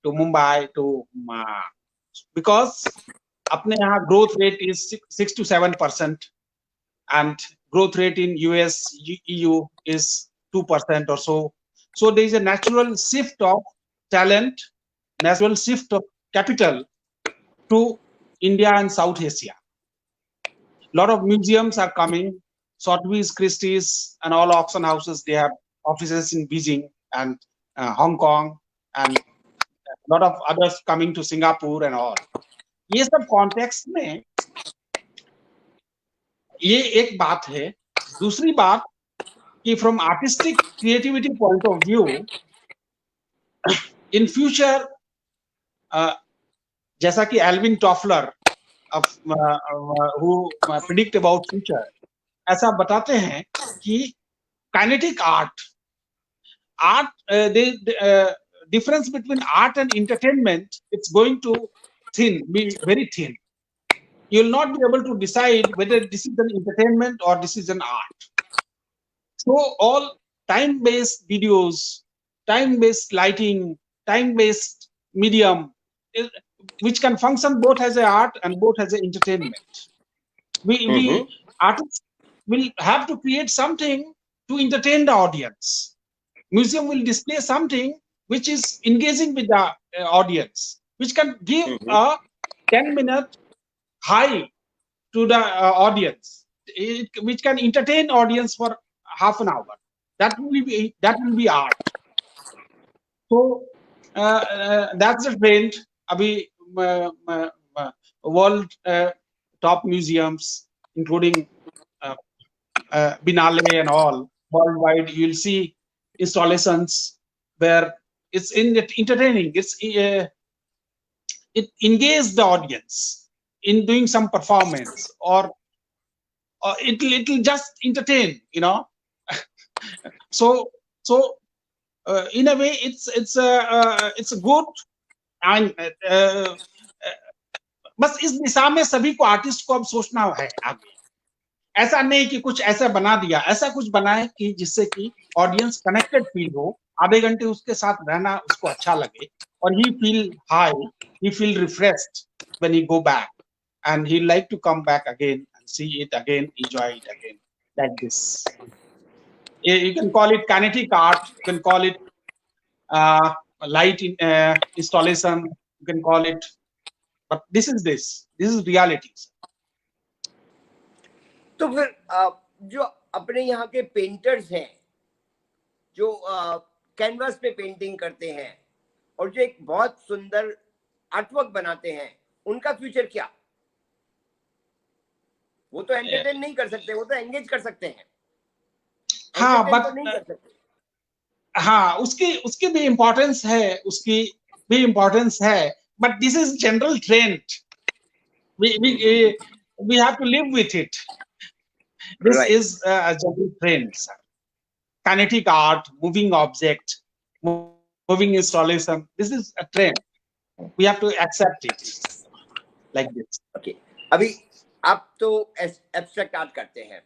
to Mumbai, to because अपने यहाँ growth rate is 6 to 7%, and growth rate in US, EU is 2% or so. So there is a natural shift of talent, natural shift of capital to India and South Asia. A lot of museums are coming. Sotheby's, Christie's, and all auction houses, they have offices in Beijing and Hong Kong, and a lot of others coming to Singapore and all. ये सब context में ये एक बात है। दूसरी बात कि from artistic creativity point of view, in future, जैसा कि Alvin Toffler who predict about future ऐसा बताते हैं कि kinetic art difference between art and entertainment, it's going to be very thin. You will not be able to decide whether this is an entertainment or this is an art. So all time-based videos, time-based lighting, time-based medium, which can function both as an art and both as an entertainment. We artists will have to create something to entertain the audience. Museum will display something which is engaging with the audience, which can give a 10-minute high to the audience, which can entertain audience for half an hour. That will be art. So that's the trend. Abhi world top museums, including Biennale and all worldwide, you'll see installations where it's entertaining. It engages the audience in doing some performance, or it'll just entertain, you know. So in a way it's a good, and बस इस दिशा में सभी को, artist को अब सोचना है आगे। ऐसा नहीं कि कुछ ऐसा बना दिया, ऐसा कुछ बनाए कि जिससे कि ऑडियंस कनेक्टेड फील हो, आधे घंटे उसके साथ रहना उसको अच्छा लगे, और he feel high, he feel refreshed when he go back, and he like to come back again and see it again, enjoy it again, like this. You can call it kinetic art, you can call it light installation, you can call it, but this is reality. तो फिर जो अपने यहाँ के painters हैं, जो canvas पे painting करते हैं और जो एक बहुत सुंदर आर्टवर्क बनाते हैं, उनका फ्यूचर क्या? वो तो एंटरटेन नहीं कर सकते, वो तो एंगेज कर सकते हैं। हाँ, बट हाँ, उसकी भी इम्पोर्टेंस है, उसकी भी इम्पोर्टेंस है, but this is general trend. We have to live with it. This is a general trend, sir. Kinetic art, moving object, moving installation. This is a trend. we have to accept it like this. Okay. अभी आप तो abstract art करते हैं,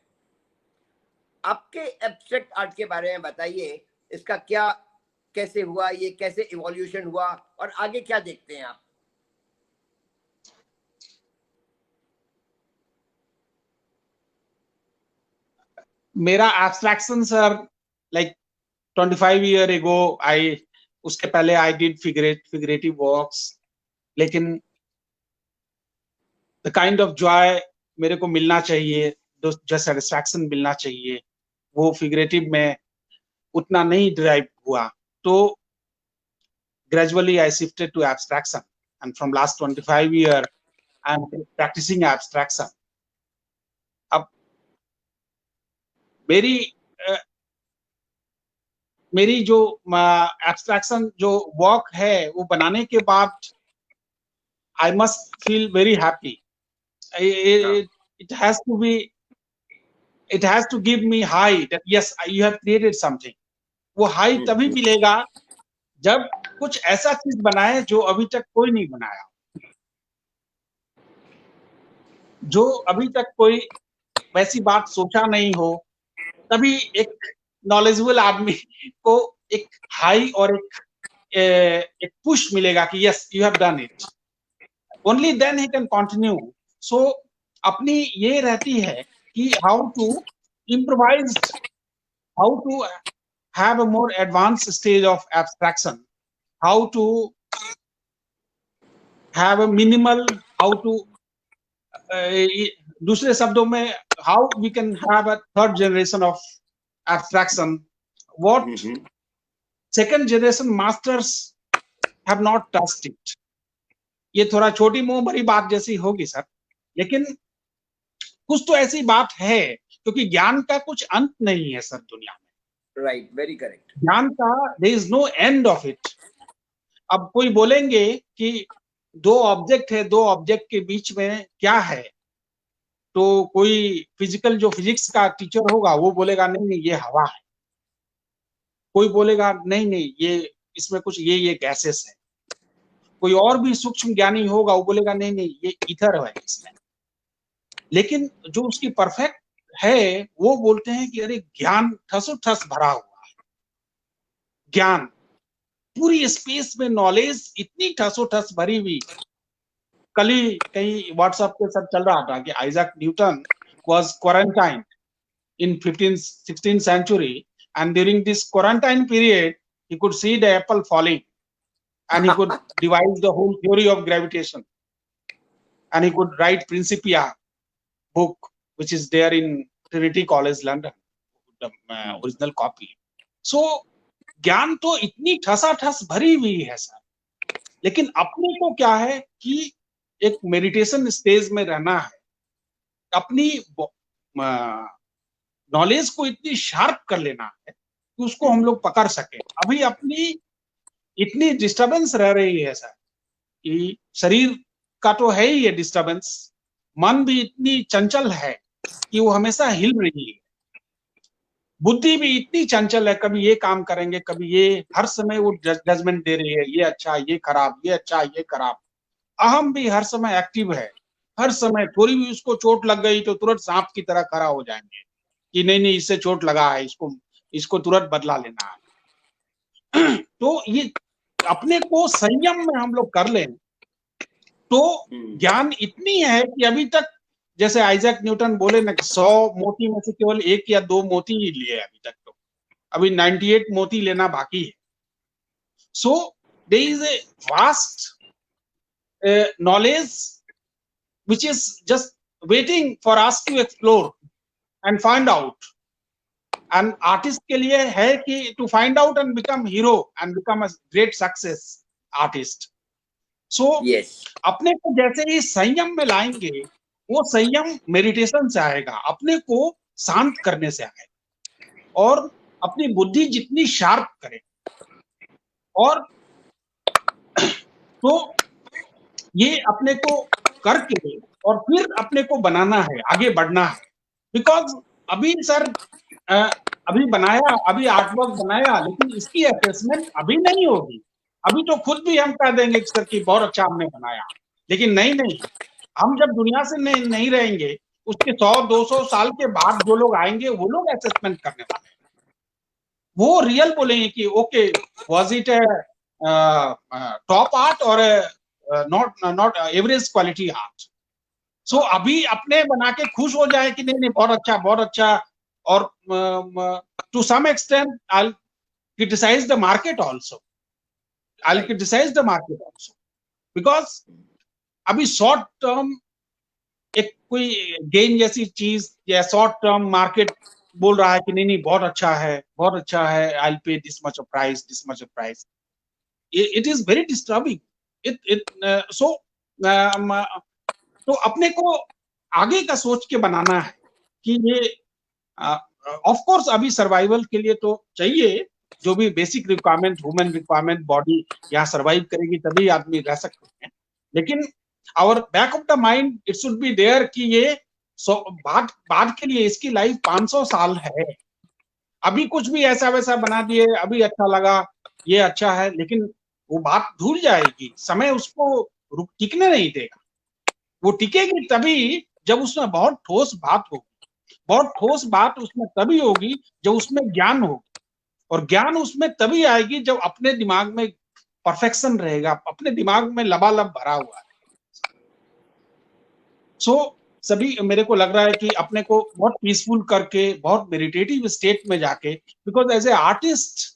आपके abstract art के बारे में बताइए, इसका क्या कैसे हुआ, ये कैसे इवोल्यूशन हुआ और आगे क्या देखते हैं आप? मेरा abstraction sir like 25 year ago उसके पहले आई डिड फिगरेटिव वर्क्स, लेकिन द काइंड ऑफ जॉय मेरे को मिलना चाहिए, जो सेटिस्फैक्शन मिलना चाहिए, वो फिगरेटिव में उतना नहीं ड्राइव हुआ. तो gradually I shifted to abstraction, and from last 25 years I am practicing abstraction. अब मेरी जो एब्स्ट्रैक्शन जो वर्क है वो बनाने के बाद I must feel very happy. It has to give me high that yes, you have created something. वो हाई तभी मिलेगा जब कुछ ऐसा चीज बनाए जो अभी तक कोई नहीं बनाया, जो अभी तक कोई वैसी बात सोचा नहीं हो, तभी एक नॉलेजेबल आदमी को एक हाई और एक पुश मिलेगा कि yes you have done it. Only then he can continue. So अपनी ये रहती है कि how to improvise, how to have a more advance stage of abstraction, how to have a minimal, how to दूसरे शब्दों में how we can have a third generation of abstraction, what second generation masters have not touched it. ये थोड़ा छोटी मुंह भरी बात जैसी होगी सर, लेकिन कुछ तो ऐसी बात है, क्योंकि ज्ञान का कुछ अंत नहीं है सर दुनिया में. Right, very correct. ज्ञान का there is no end of it. अब कोई बोलेंगे कि दो ऑब्जेक्ट है, दो ऑब्जेक्ट के बीच में क्या है, तो कोई फिजिकल जो फिजिक्स का टीचर होगा वो बोलेगा नहीं नहीं ये हवा है, कोई बोलेगा नहीं नहीं ये इसमें कुछ ये गैसेस है, कोई और भी सूक्ष्म ज्ञानी होगा वो बोलेगा नहीं नहीं ये ईथर है इसमें. लेकिन जो उसकी परफेक्ट है वो बोलते हैं कि अरे ज्ञान ठसोठस भरा हुआ है, ज्ञान पूरी स्पेस में नॉलेज इतनी ठसोठस भरी हुई. कल ही कहीं व्हाट्सएप पे सब चल रहा था कि Isaac Newton was quarantine in 15th-16th century, and during this quarantine period he could see the apple falling and he could devise the whole theory of gravitation, and he could write Principia book which is there in Trinity College London, the original copy. So ज्ञान तो इतनी ठसाठस भरी हुई है sir, लेकिन अपने को क्या है कि एक मेडिटेशन स्टेज में रहना है, अपनी नॉलेज को इतनी शार्प कर लेना है कि उसको हम लोग पकड़ सके. अभी अपनी इतनी डिस्टरबेंस रह रही है सर कि शरीर का तो है ही ये डिस्टरबेंस, मन भी इतनी चंचल है कि वो हमेशा हिल रही है, बुद्धि भी इतनी चंचल है, कभी ये काम करेंगे कभी ये, हर समय वो जजमेंट दे रही है, ये अच्छा ये खराब, ये अच्छा ये खराब. अहम भी हर समय एक्टिव है, हर समय थोड़ी भी उसको चोट लग गई तो तुरंत सांप की तरह खड़ा हो जाएंगे कि नहीं नहीं इससे चोट लगा है, इसको तुरंत बदला लेना है. तो ये अपने को संयम में हम लोग कर लें तो ज्ञान इतनी है कि अभी तक जैसे आइजैक न्यूटन बोले ना 100 मोती में से केवल 1 या 2 मोती ही लिए अभी तक, तो अभी 98 मोती लेना बाकी है. So there is a vast knowledge which is just waiting for us to explore and find out. And artist के लिए है कि to find out and become hero and become a great success artist. So yes. अपने को जैसे ही संयम में लाएंगे, वो संयम मेडिटेशन से आएगा, अपने को शांत करने से आएगा, और अपनी बुद्धि जितनी शार्प करें, और तो ये अपने को करके और फिर अपने को बनाना है, आगे बढ़ना है. बिकॉज अभी सर अभी बनाया, अभी आर्टवर्क बनाया, लेकिन इसकी असेसमेंट अभी नहीं होगी, अभी तो खुद भी हम कह देंगे कि सर कि बहुत अच्छा हमने बनाया, लेकिन नहीं, हम जब दुनिया से नहीं रहेंगे, उसके 100-200 साल के बाद जो लोग आएंगे वो लोग असेसमेंट करने वाले हैं। वो रियल बोलेंगे कि okay, was it top art और नॉट एवरेज क्वालिटी आर्ट। सो अभी अपने बना के खुश हो जाए कि नहीं बहुत अच्छा, और to some extent I criticize the market also. I'll Right. criticize the market also because अभी शॉर्ट टर्म एक कोई गेन जैसी चीज या शॉर्ट टर्म मार्केट बोल रहा है कि नहीं बहुत अच्छा है, I'll pay this much of price. It is very disturbing. So तो अपने को आगे का सोच के बनाना है कि ये ऑफ कोर्स अभी सर्वाइवल के लिए तो चाहिए जो भी basic requirement, human requirement, body यहाँ सर्वाइव करेगी तभी आदमी रह सकते हैं, लेकिन our back of the mind it should be there कि ये बाद के लिए इसकी लाइफ 500 साल है। अभी कुछ भी ऐसा वैसा बना दिए, अभी अच्छा लगा, ये अच्छा है, लेकिन वो बात धुल जाएगी, समय उसको टिकने नहीं देगा। वो टिकेगी तभी जब उसमें बहुत ठोस बात होगी, बहुत ठोस बात उसमें तभी होगी जब उसमें ज्ञान होगी, और ज्ञान उसमें तभी आएगी जब अपने दिमाग में परफेक्शन रहेगा, अपने दिमाग में लबालब भरा हुआ है। सो सभी मेरे को लग रहा है कि अपने को बहुत पीसफुल करके, बहुत मेडिटेटिव स्टेट में जाके, बिकॉज एज ए आर्टिस्ट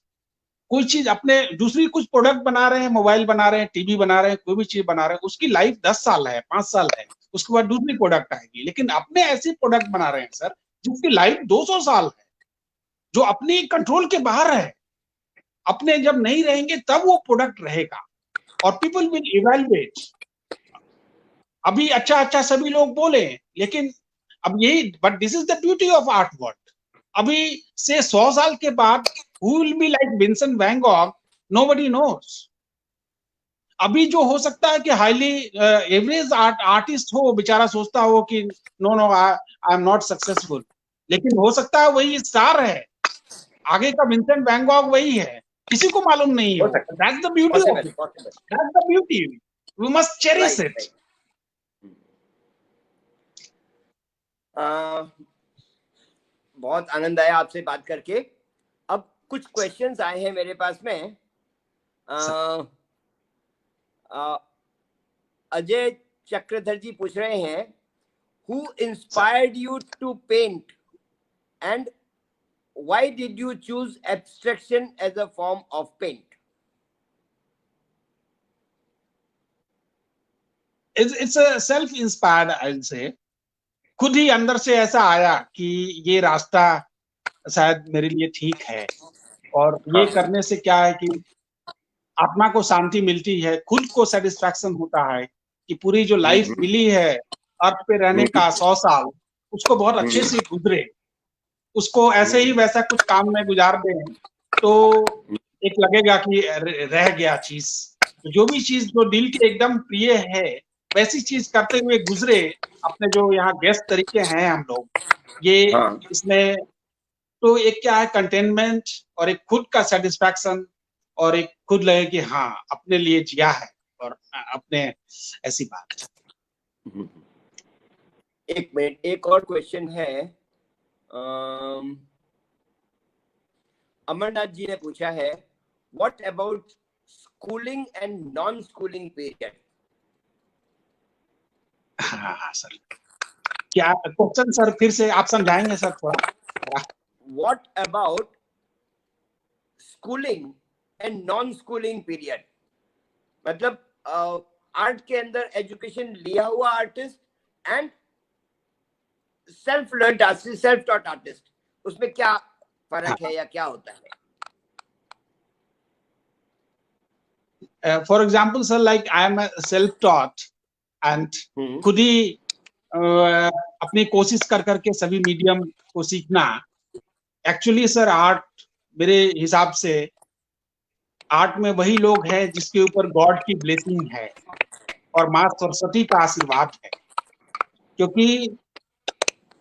कोई चीज अपने दूसरी कुछ प्रोडक्ट बना रहे हैं, मोबाइल बना रहे हैं, टीवी बना रहे हैं, कोई भी चीज बना रहे हैं, उसकी लाइफ 10 साल है, 5 साल है, उसके बाद दूसरी प्रोडक्ट आएगी, लेकिन अपने ऐसी प्रोडक्ट बना रहे हैं सर जिसकी लाइफ 200 साल है, जो अपने कंट्रोल के बाहर है। अपने जब नहीं रहेंगे तब वो प्रोडक्ट रहेगा और पीपल विल इवैल्यूएट। अभी अच्छा सभी लोग बोले, लेकिन अब यही, but this is the beauty of art world. अभी से 100 साल के बाद who will be like Vincent van Gogh, nobody knows. अभी जो हो सकता है कि हाईली एवरेज आर्टिस्ट हो, बेचारा सोचता हो कि no I am not successful, लेकिन हो सकता है वही स्टार है, आगे का विंसेंट वैन गॉग वही है, किसी को मालूम नहीं हो। That's the beauty of it, that's the beauty, we must cherish it. बहुत आनंद आया आपसे बात करके। अब कुछ क्वेश्चंस आए हैं मेरे पास में। अजय चक्रधर जी पूछ रहे हैं, who inspired you to paint and why did you choose abstraction as a form of paint? It's a self inspired, I'll say. खुद ही अंदर से ऐसा आया कि ये रास्ता शायद मेरे लिए ठीक है, और ये करने से क्या है कि आत्मा को शांति मिलती है, खुद को सेटिस्फैक्शन होता है कि पूरी जो लाइफ मिली है अर्थ पे रहने का 100 साल, उसको बहुत अच्छे से गुजरे, उसको ऐसे ही वैसा कुछ काम में गुजार दें तो एक लगेगा कि रह गया चीज। तो जो भी चीज जो दिल के एकदम प्रिय है वैसी चीज करते हुए गुजरे। अपने जो यहाँ गेस्ट तरीके हैं हम लोग, ये इसमें तो एक क्या है, कंटेनमेंट और एक खुद का सेटिस्फैक्शन, और एक खुद लगे कि हाँ अपने लिए जिया है, और अपने ऐसी बात। एक मिनट, एक और क्वेश्चन है। अमरनाथ जी ने पूछा है, what about schooling and non schooling period? हाँ सर, क्या क्वेश्चन सर फिर से आप समझाएंगे सर थोड़ा? What about schooling and non schooling period, मतलब आर्ट के अंदर एजुकेशन लिया हुआ artist and self learned artist, self taught artist, उसमें क्या फर्क है या क्या होता है? For example sir, like I am self taught and खुद ही अपनी कोशिश कर करके सभी मीडियम को सीखना। एक्चुअली सर आर्ट मेरे हिसाब से आर्ट में वही लोग हैं जिसके ऊपर गॉड की ब्लेसिंग है और माँ सरस्वती का आशीर्वाद है, क्योंकि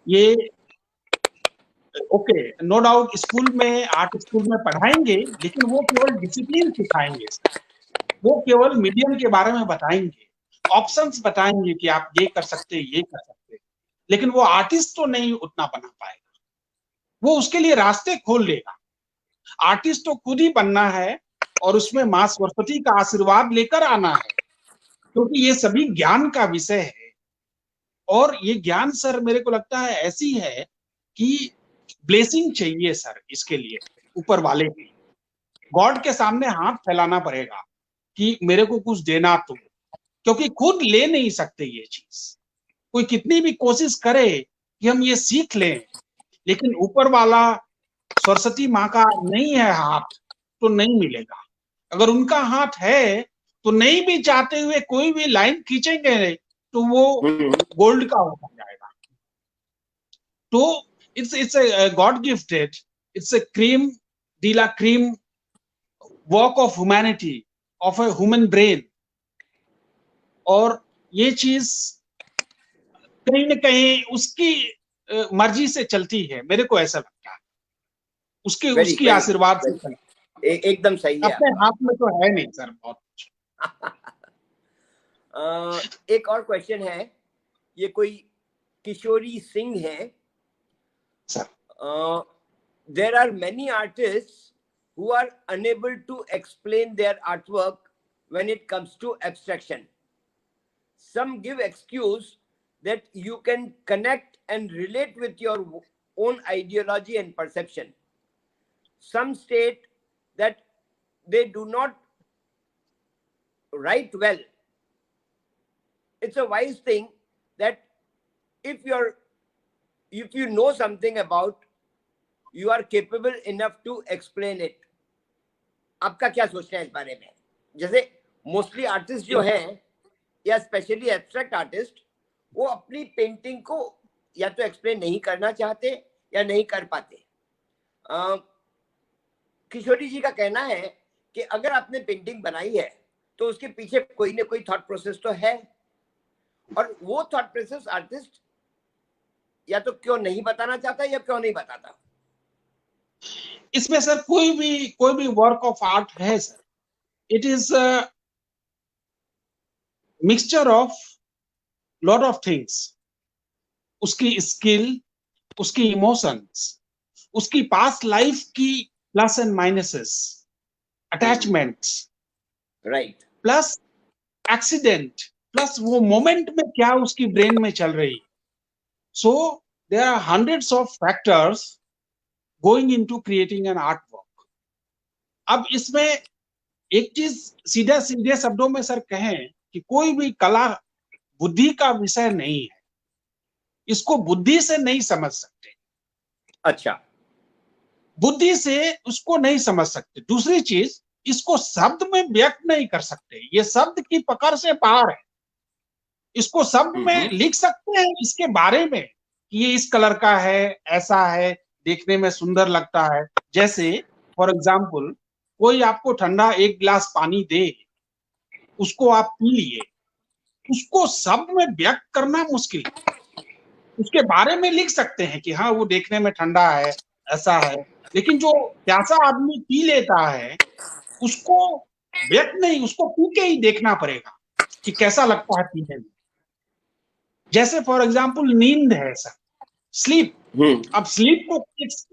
ये ओके नो डाउट स्कूल में, आर्ट स्कूल में पढ़ाएंगे, लेकिन वो केवल डिसिप्लिन सिखाएंगे। वो केवल मीडियम के बारे में बताएंगे, ऑप्शंस बताएंगे कि आप ये कर सकते हैं, ये कर सकते हैं, लेकिन वो आर्टिस्ट तो नहीं उतना बना पाएगा। वो उसके लिए रास्ते खोल लेगा। आर्टिस्ट तो खुद ही बनना है और उसमें मां सरस्वती का आशीर्वाद लेकर आना है, क्योंकि ये सभी ज्ञान का विषय है। और ये ज्ञान सर मेरे को लगता है ऐसी है कि ब्लेसिंग चाहिए सर इसके लिए, ऊपर वाले की, गॉड के सामने हाथ फैलाना पड़ेगा कि मेरे को कुछ देना तुम, क्योंकि खुद ले नहीं सकते ये चीज। कोई कितनी भी कोशिश करे कि हम ये सीख लें, लेकिन ऊपर वाला सरस्वती माँ का नहीं है हाथ तो नहीं मिलेगा। अगर उनका हाथ है तो नहीं भी चाहते हुए कोई भी लाइन खींचेंगे तो वो गोल्ड का हो जाएगा। तो it's a God gifted, it's a cream de la cream work of humanity, of a human brain। और ये चीज कहीं न कहीं उसकी मर्जी से चलती है, मेरे को ऐसा लगता है, उसकी आशीर्वाद से चलती है। एकदम सही है। अपने हाथ में तो है नहीं सर बहुत। एक और क्वेश्चन है, ये कोई किशोरी सिंह है। There are many artists who are unable to explain their artwork when it comes to abstraction. Some give excuse that you can connect and relate with your own ideology and perception. Some state that they do not write well. It's a wise thing that if you know something about, you are capable enough to explain it. आपका क्या सोचना है इस बारे में? जैसे mostly artist जो हैं या स्पेशली एब्स्ट्रैक्ट आर्टिस्ट, वो अपनी पेंटिंग को या तो एक्सप्लेन नहीं करना चाहते या नहीं कर पाते। किशोरी जी का कहना है कि अगर आपने पेंटिंग बनाई है तो उसके पीछे कोई ना कोई थॉट प्रोसेस तो है, और वो थॉट प्रोसेस आर्टिस्ट या तो क्यों नहीं बताना चाहता या क्यों नहीं बताता। इसमें सर कोई भी वर्क ऑफ आर्ट है sir, it is mixture of lot of things. उसकी स्किल, उसकी इमोशंस, उसकी पास्ट लाइफ की plus and minuses, attachments, right, plus accident, plus वो मोमेंट में क्या उसकी ब्रेन में चल रही। So there are hundreds of factors going into creating an art work. अब इसमें एक चीज सीधे शब्दों में सर कहें कि कोई भी कला बुद्धि का विषय नहीं है, इसको बुद्धि से नहीं समझ सकते। अच्छा, बुद्धि से उसको नहीं समझ सकते। दूसरी चीज, इसको शब्द में व्यक्त नहीं कर सकते, ये शब्द की पकड़ से बाहर है। इसको शब्द में लिख सकते हैं इसके बारे में कि ये इस कलर का है, ऐसा है, देखने में सुंदर लगता है। जैसे फॉर एग्जाम्पल कोई आपको ठंडा एक गिलास पानी दे, उसको आप पी लिए, उसको शब्द में व्यक्त करना मुश्किल है। उसके बारे में लिख सकते हैं कि हाँ वो देखने में ठंडा है, ऐसा है, लेकिन जो प्यासा आदमी पी लेता है उसको व्यक्त नहीं, उसको पी के ही देखना पड़ेगा कि कैसा लगता है पीने में। जैसे फॉर एग्जाम्पल नींद है सर, स्लीप। अब स्लीप को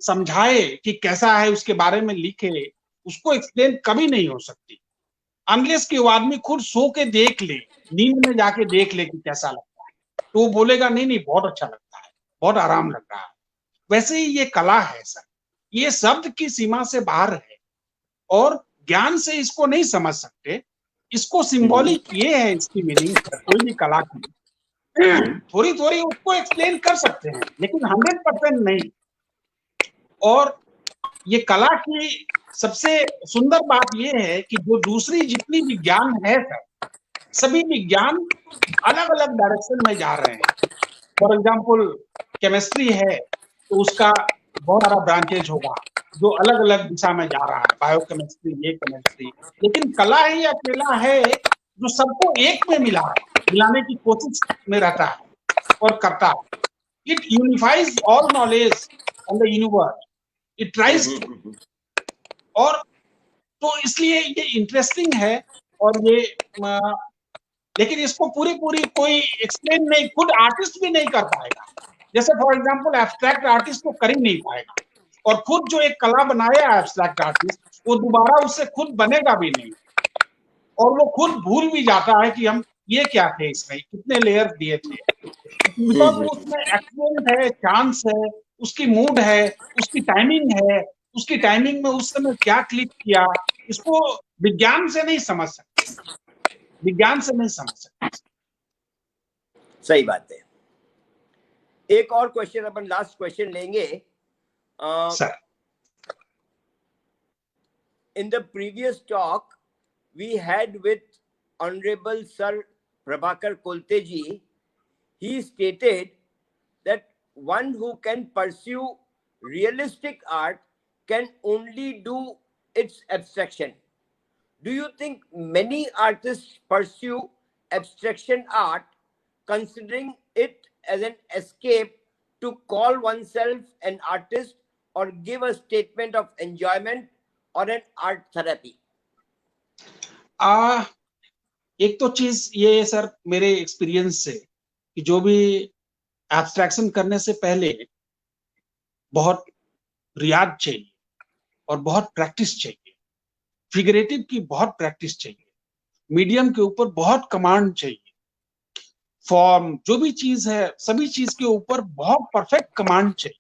समझाए कि कैसा है, उसके बारे में लिखे, उसको एक्सप्लेन कभी नहीं हो सकती अनलेस कि वो आदमी खुद सो के देख ले, नींद में जाके देख ले कि कैसा लगता है, तो वो बोलेगा नहीं नहीं बहुत अच्छा लगता है, बहुत आराम लग रहा है। वैसे ही ये कला है सर, ये शब्द की सीमा से बाहर है और ज्ञान से इसको नहीं समझ सकते। इसको सिंबॉलिक ये है, इसकी मीनिंग कोई भी कला की थोड़ी थोड़ी उसको एक्सप्लेन कर सकते हैं, लेकिन 100% नहीं। और ये कला की सबसे सुंदर बात ये है कि जो दूसरी जितनी विज्ञान है सर, सभी विज्ञान अलग अलग डायरेक्शन में जा रहे हैं। फॉर एग्जाम्पल केमिस्ट्री है तो उसका बहुत सारा ब्रांचेज होगा जो अलग अलग दिशा में जा रहा है, बायोकेमिस्ट्री, ये केमिस्ट्री। लेकिन कला ही अकेला है जो सबको एक में मिलाने की कोशिश में रहता है और करता है। It unifies all knowledge on the universe, it tries. और तो इसलिए ये इंटरेस्टिंग है और ये लेकिन इसको पूरी कोई एक्सप्लेन नहीं, खुद आर्टिस्ट भी नहीं कर पाएगा। जैसे फॉर एग्जांपल एब्स्ट्रैक्ट आर्टिस्ट तो कर ही नहीं पाएगा, और खुद जो एक कला बनाया है एब्स्ट्रैक्ट आर्टिस्ट, वो दोबारा उससे खुद बनेगा भी नहीं, और वो खुद भूल भी जाता है कि हम ये क्या थे, इसमें कितने लेयर्स दिए थे, बिकॉज उसमें एक्सीडेंट है, चांस है, उसकी मूड है, उसकी टाइमिंग है, उसकी टाइमिंग में उस समय क्या क्लिक किया, इसको विज्ञान से नहीं समझ सकते, विज्ञान से नहीं समझ सकते। सही बात है। एक और क्वेश्चन, अपन लास्ट क्वेश्चन लेंगे sir. In the previous talk we had with Honorable Sir Prabhakar Kolteji, he stated that one who can pursue realistic art can only do its abstraction. Do you think many artists pursue abstraction art considering it as an escape to call oneself an artist or give a statement of enjoyment or an art therapy? एक तो चीज ये sir मेरे experience से कि जो भी abstraction करने से पहले बहुत रियाज चाहिए और बहुत प्रैक्टिस चाहिए, फिगरेटिव की बहुत प्रैक्टिस चाहिए, मीडियम के ऊपर बहुत कमांड चाहिए, फॉर्म जो भी चीज है सभी चीज के ऊपर बहुत परफेक्ट कमांड चाहिए,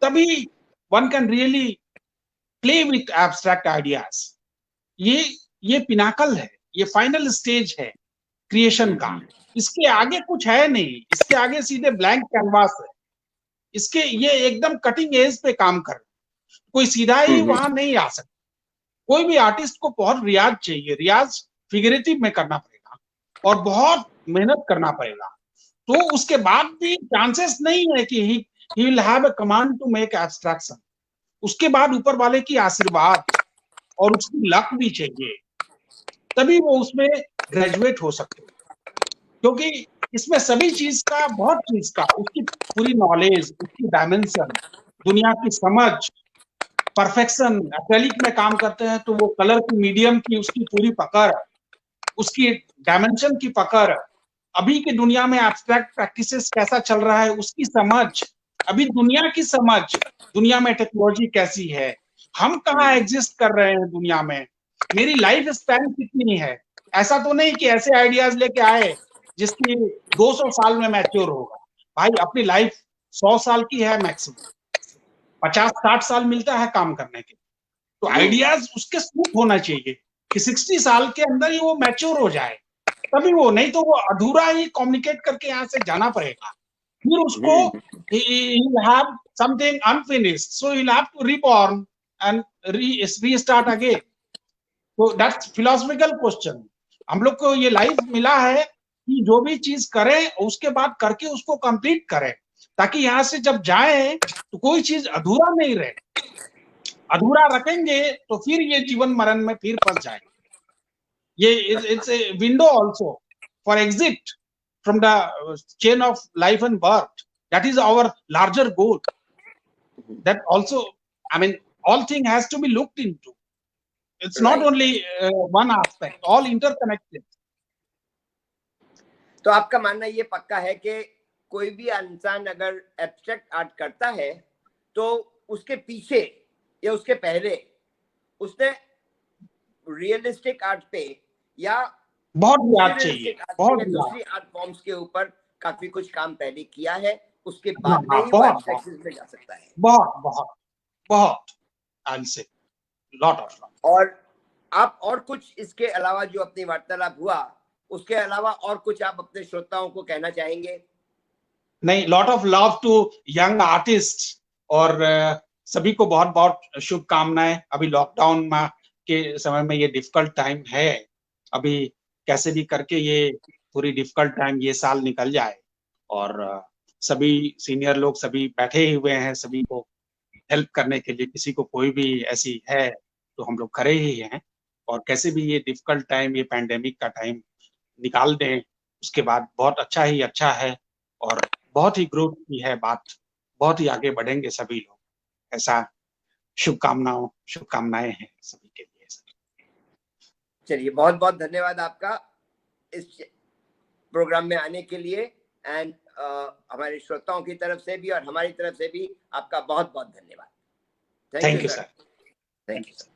तभी one can really play with abstract ideas. ये पिनाकल है, ये फाइनल स्टेज है क्रिएशन का, इसके आगे कुछ है नहीं, इसके आगे सीधे ब्लैंक कैनवास है, इसके ये एकदम कटिंग एज पे काम कर, कोई सीधा ही वहां नहीं आ सकता। कोई भी आर्टिस्ट को बहुत रियाज चाहिए, रियाज फिगरेटिव में करना पड़ेगा और बहुत मेहनत करना पड़ेगा, तो उसके बाद भी चांसेस नहीं है कि he will have a command to make abstraction. उसके बाद ऊपर वाले की आशीर्वाद और उसकी लक भी चाहिए, तभी वो उसमें ग्रेजुएट हो सकते हैं, क्योंकि इसमें सभी चीज का, बहुत चीज का, उसकी पूरी नॉलेज, उसकी डायमेंशन, दुनिया की समझ, परफेक्शन। एक्रेलिक में काम करते हैं तो वो कलर की मीडियम की उसकी पूरी पकड़, उसकी डायमेंशन की पकड़, अभी की दुनिया में एब्स्ट्रैक्ट प्रैक्टिसेस कैसा चल रहा है उसकी समझ, अभी दुनिया की समझ, दुनिया में टेक्नोलॉजी कैसी है, हम कहाँ एग्जिस्ट कर रहे हैं दुनिया में, मेरी लाइफ स्पैन कितनी है। ऐसा तो नहीं कि ऐसे आइडियाज लेके आए जिसकी 200 साल में मैच्योर होगा। भाई अपनी लाइफ 100 साल की है, मैक्सिमम 50-60 साल मिलता है काम करने के, तो आइडियाज उसके स्मूथ होना चाहिए कि 60 साल के अंदर ही वो मैच्योर हो जाए, तभी वो, नहीं तो वो अधूरा ही कम्युनिकेट करके यहाँ से जाना पड़ेगा, फिर उसको he'll have something unfinished, so he'll have to reborn and restart again. So that's philosophical question. हम लोग को ये लाइफ मिला है कि जो भी चीज करें उसके बाद करके उसको कंप्लीट करें, ताकि यहाँ से जब जाए तो कोई चीज अधूरा नहीं रहे। अधूरा रखेंगे तो फिर ये जीवन मरण में फिर फंस जाएंगे। ये it's a window also for exit from the chain of life and birth. That is our larger goal. That also, I mean, all thing has to be looked into. It's not only one aspect, all interconnected. तो आपका मानना ये पक्का है कि कोई भी इंसान अगर एब्स्ट्रैक्ट आर्ट करता है तो उसके पीछे या उसके पहले उसने रियलिस्टिक आर्ट पे या बहुत याद चाहिए, बहुत दूसरी आर्ट फॉर्म्स के ऊपर काफी कुछ काम पहले किया है, उसके बाद में ही वो एब्स्ट्रैक्शन में जा सकता है। बहुत I'll say lot of lot. और आप और कुछ इसके अलावा जो अपनी वार्तालाप हुआ उसके अलावा और कुछ आप अपने श्रोताओं को कहना चाहेंगे? नहीं, lot of love to young artist और सभी को बहुत बहुत शुभकामनाएं। अभी लॉकडाउन के समय में ये डिफिकल्ट टाइम है, अभी कैसे भी करके ये पूरी डिफिकल्ट टाइम ये साल निकल जाए, और सभी सीनियर लोग सभी बैठे ही हुए हैं सभी को हेल्प करने के लिए, किसी को कोई भी ऐसी है तो हम लोग खड़े ही हैं, और कैसे भी ये डिफिकल्ट टाइम, ये पैंडेमिक का टाइम निकाल दें, उसके बाद बहुत अच्छा ही अच्छा है और बहुत ही ग्रोथ की है बात, बहुत ही आगे बढ़ेंगे सभी लोग, ऐसा शुभकामनाएं हैं सभी के लिए। चलिए, बहुत बहुत धन्यवाद आपका इस प्रोग्राम में आने के लिए। एंड हमारे श्रोताओं की तरफ से भी और हमारी तरफ से भी आपका बहुत बहुत धन्यवाद। Thank you sir. Thank you sir.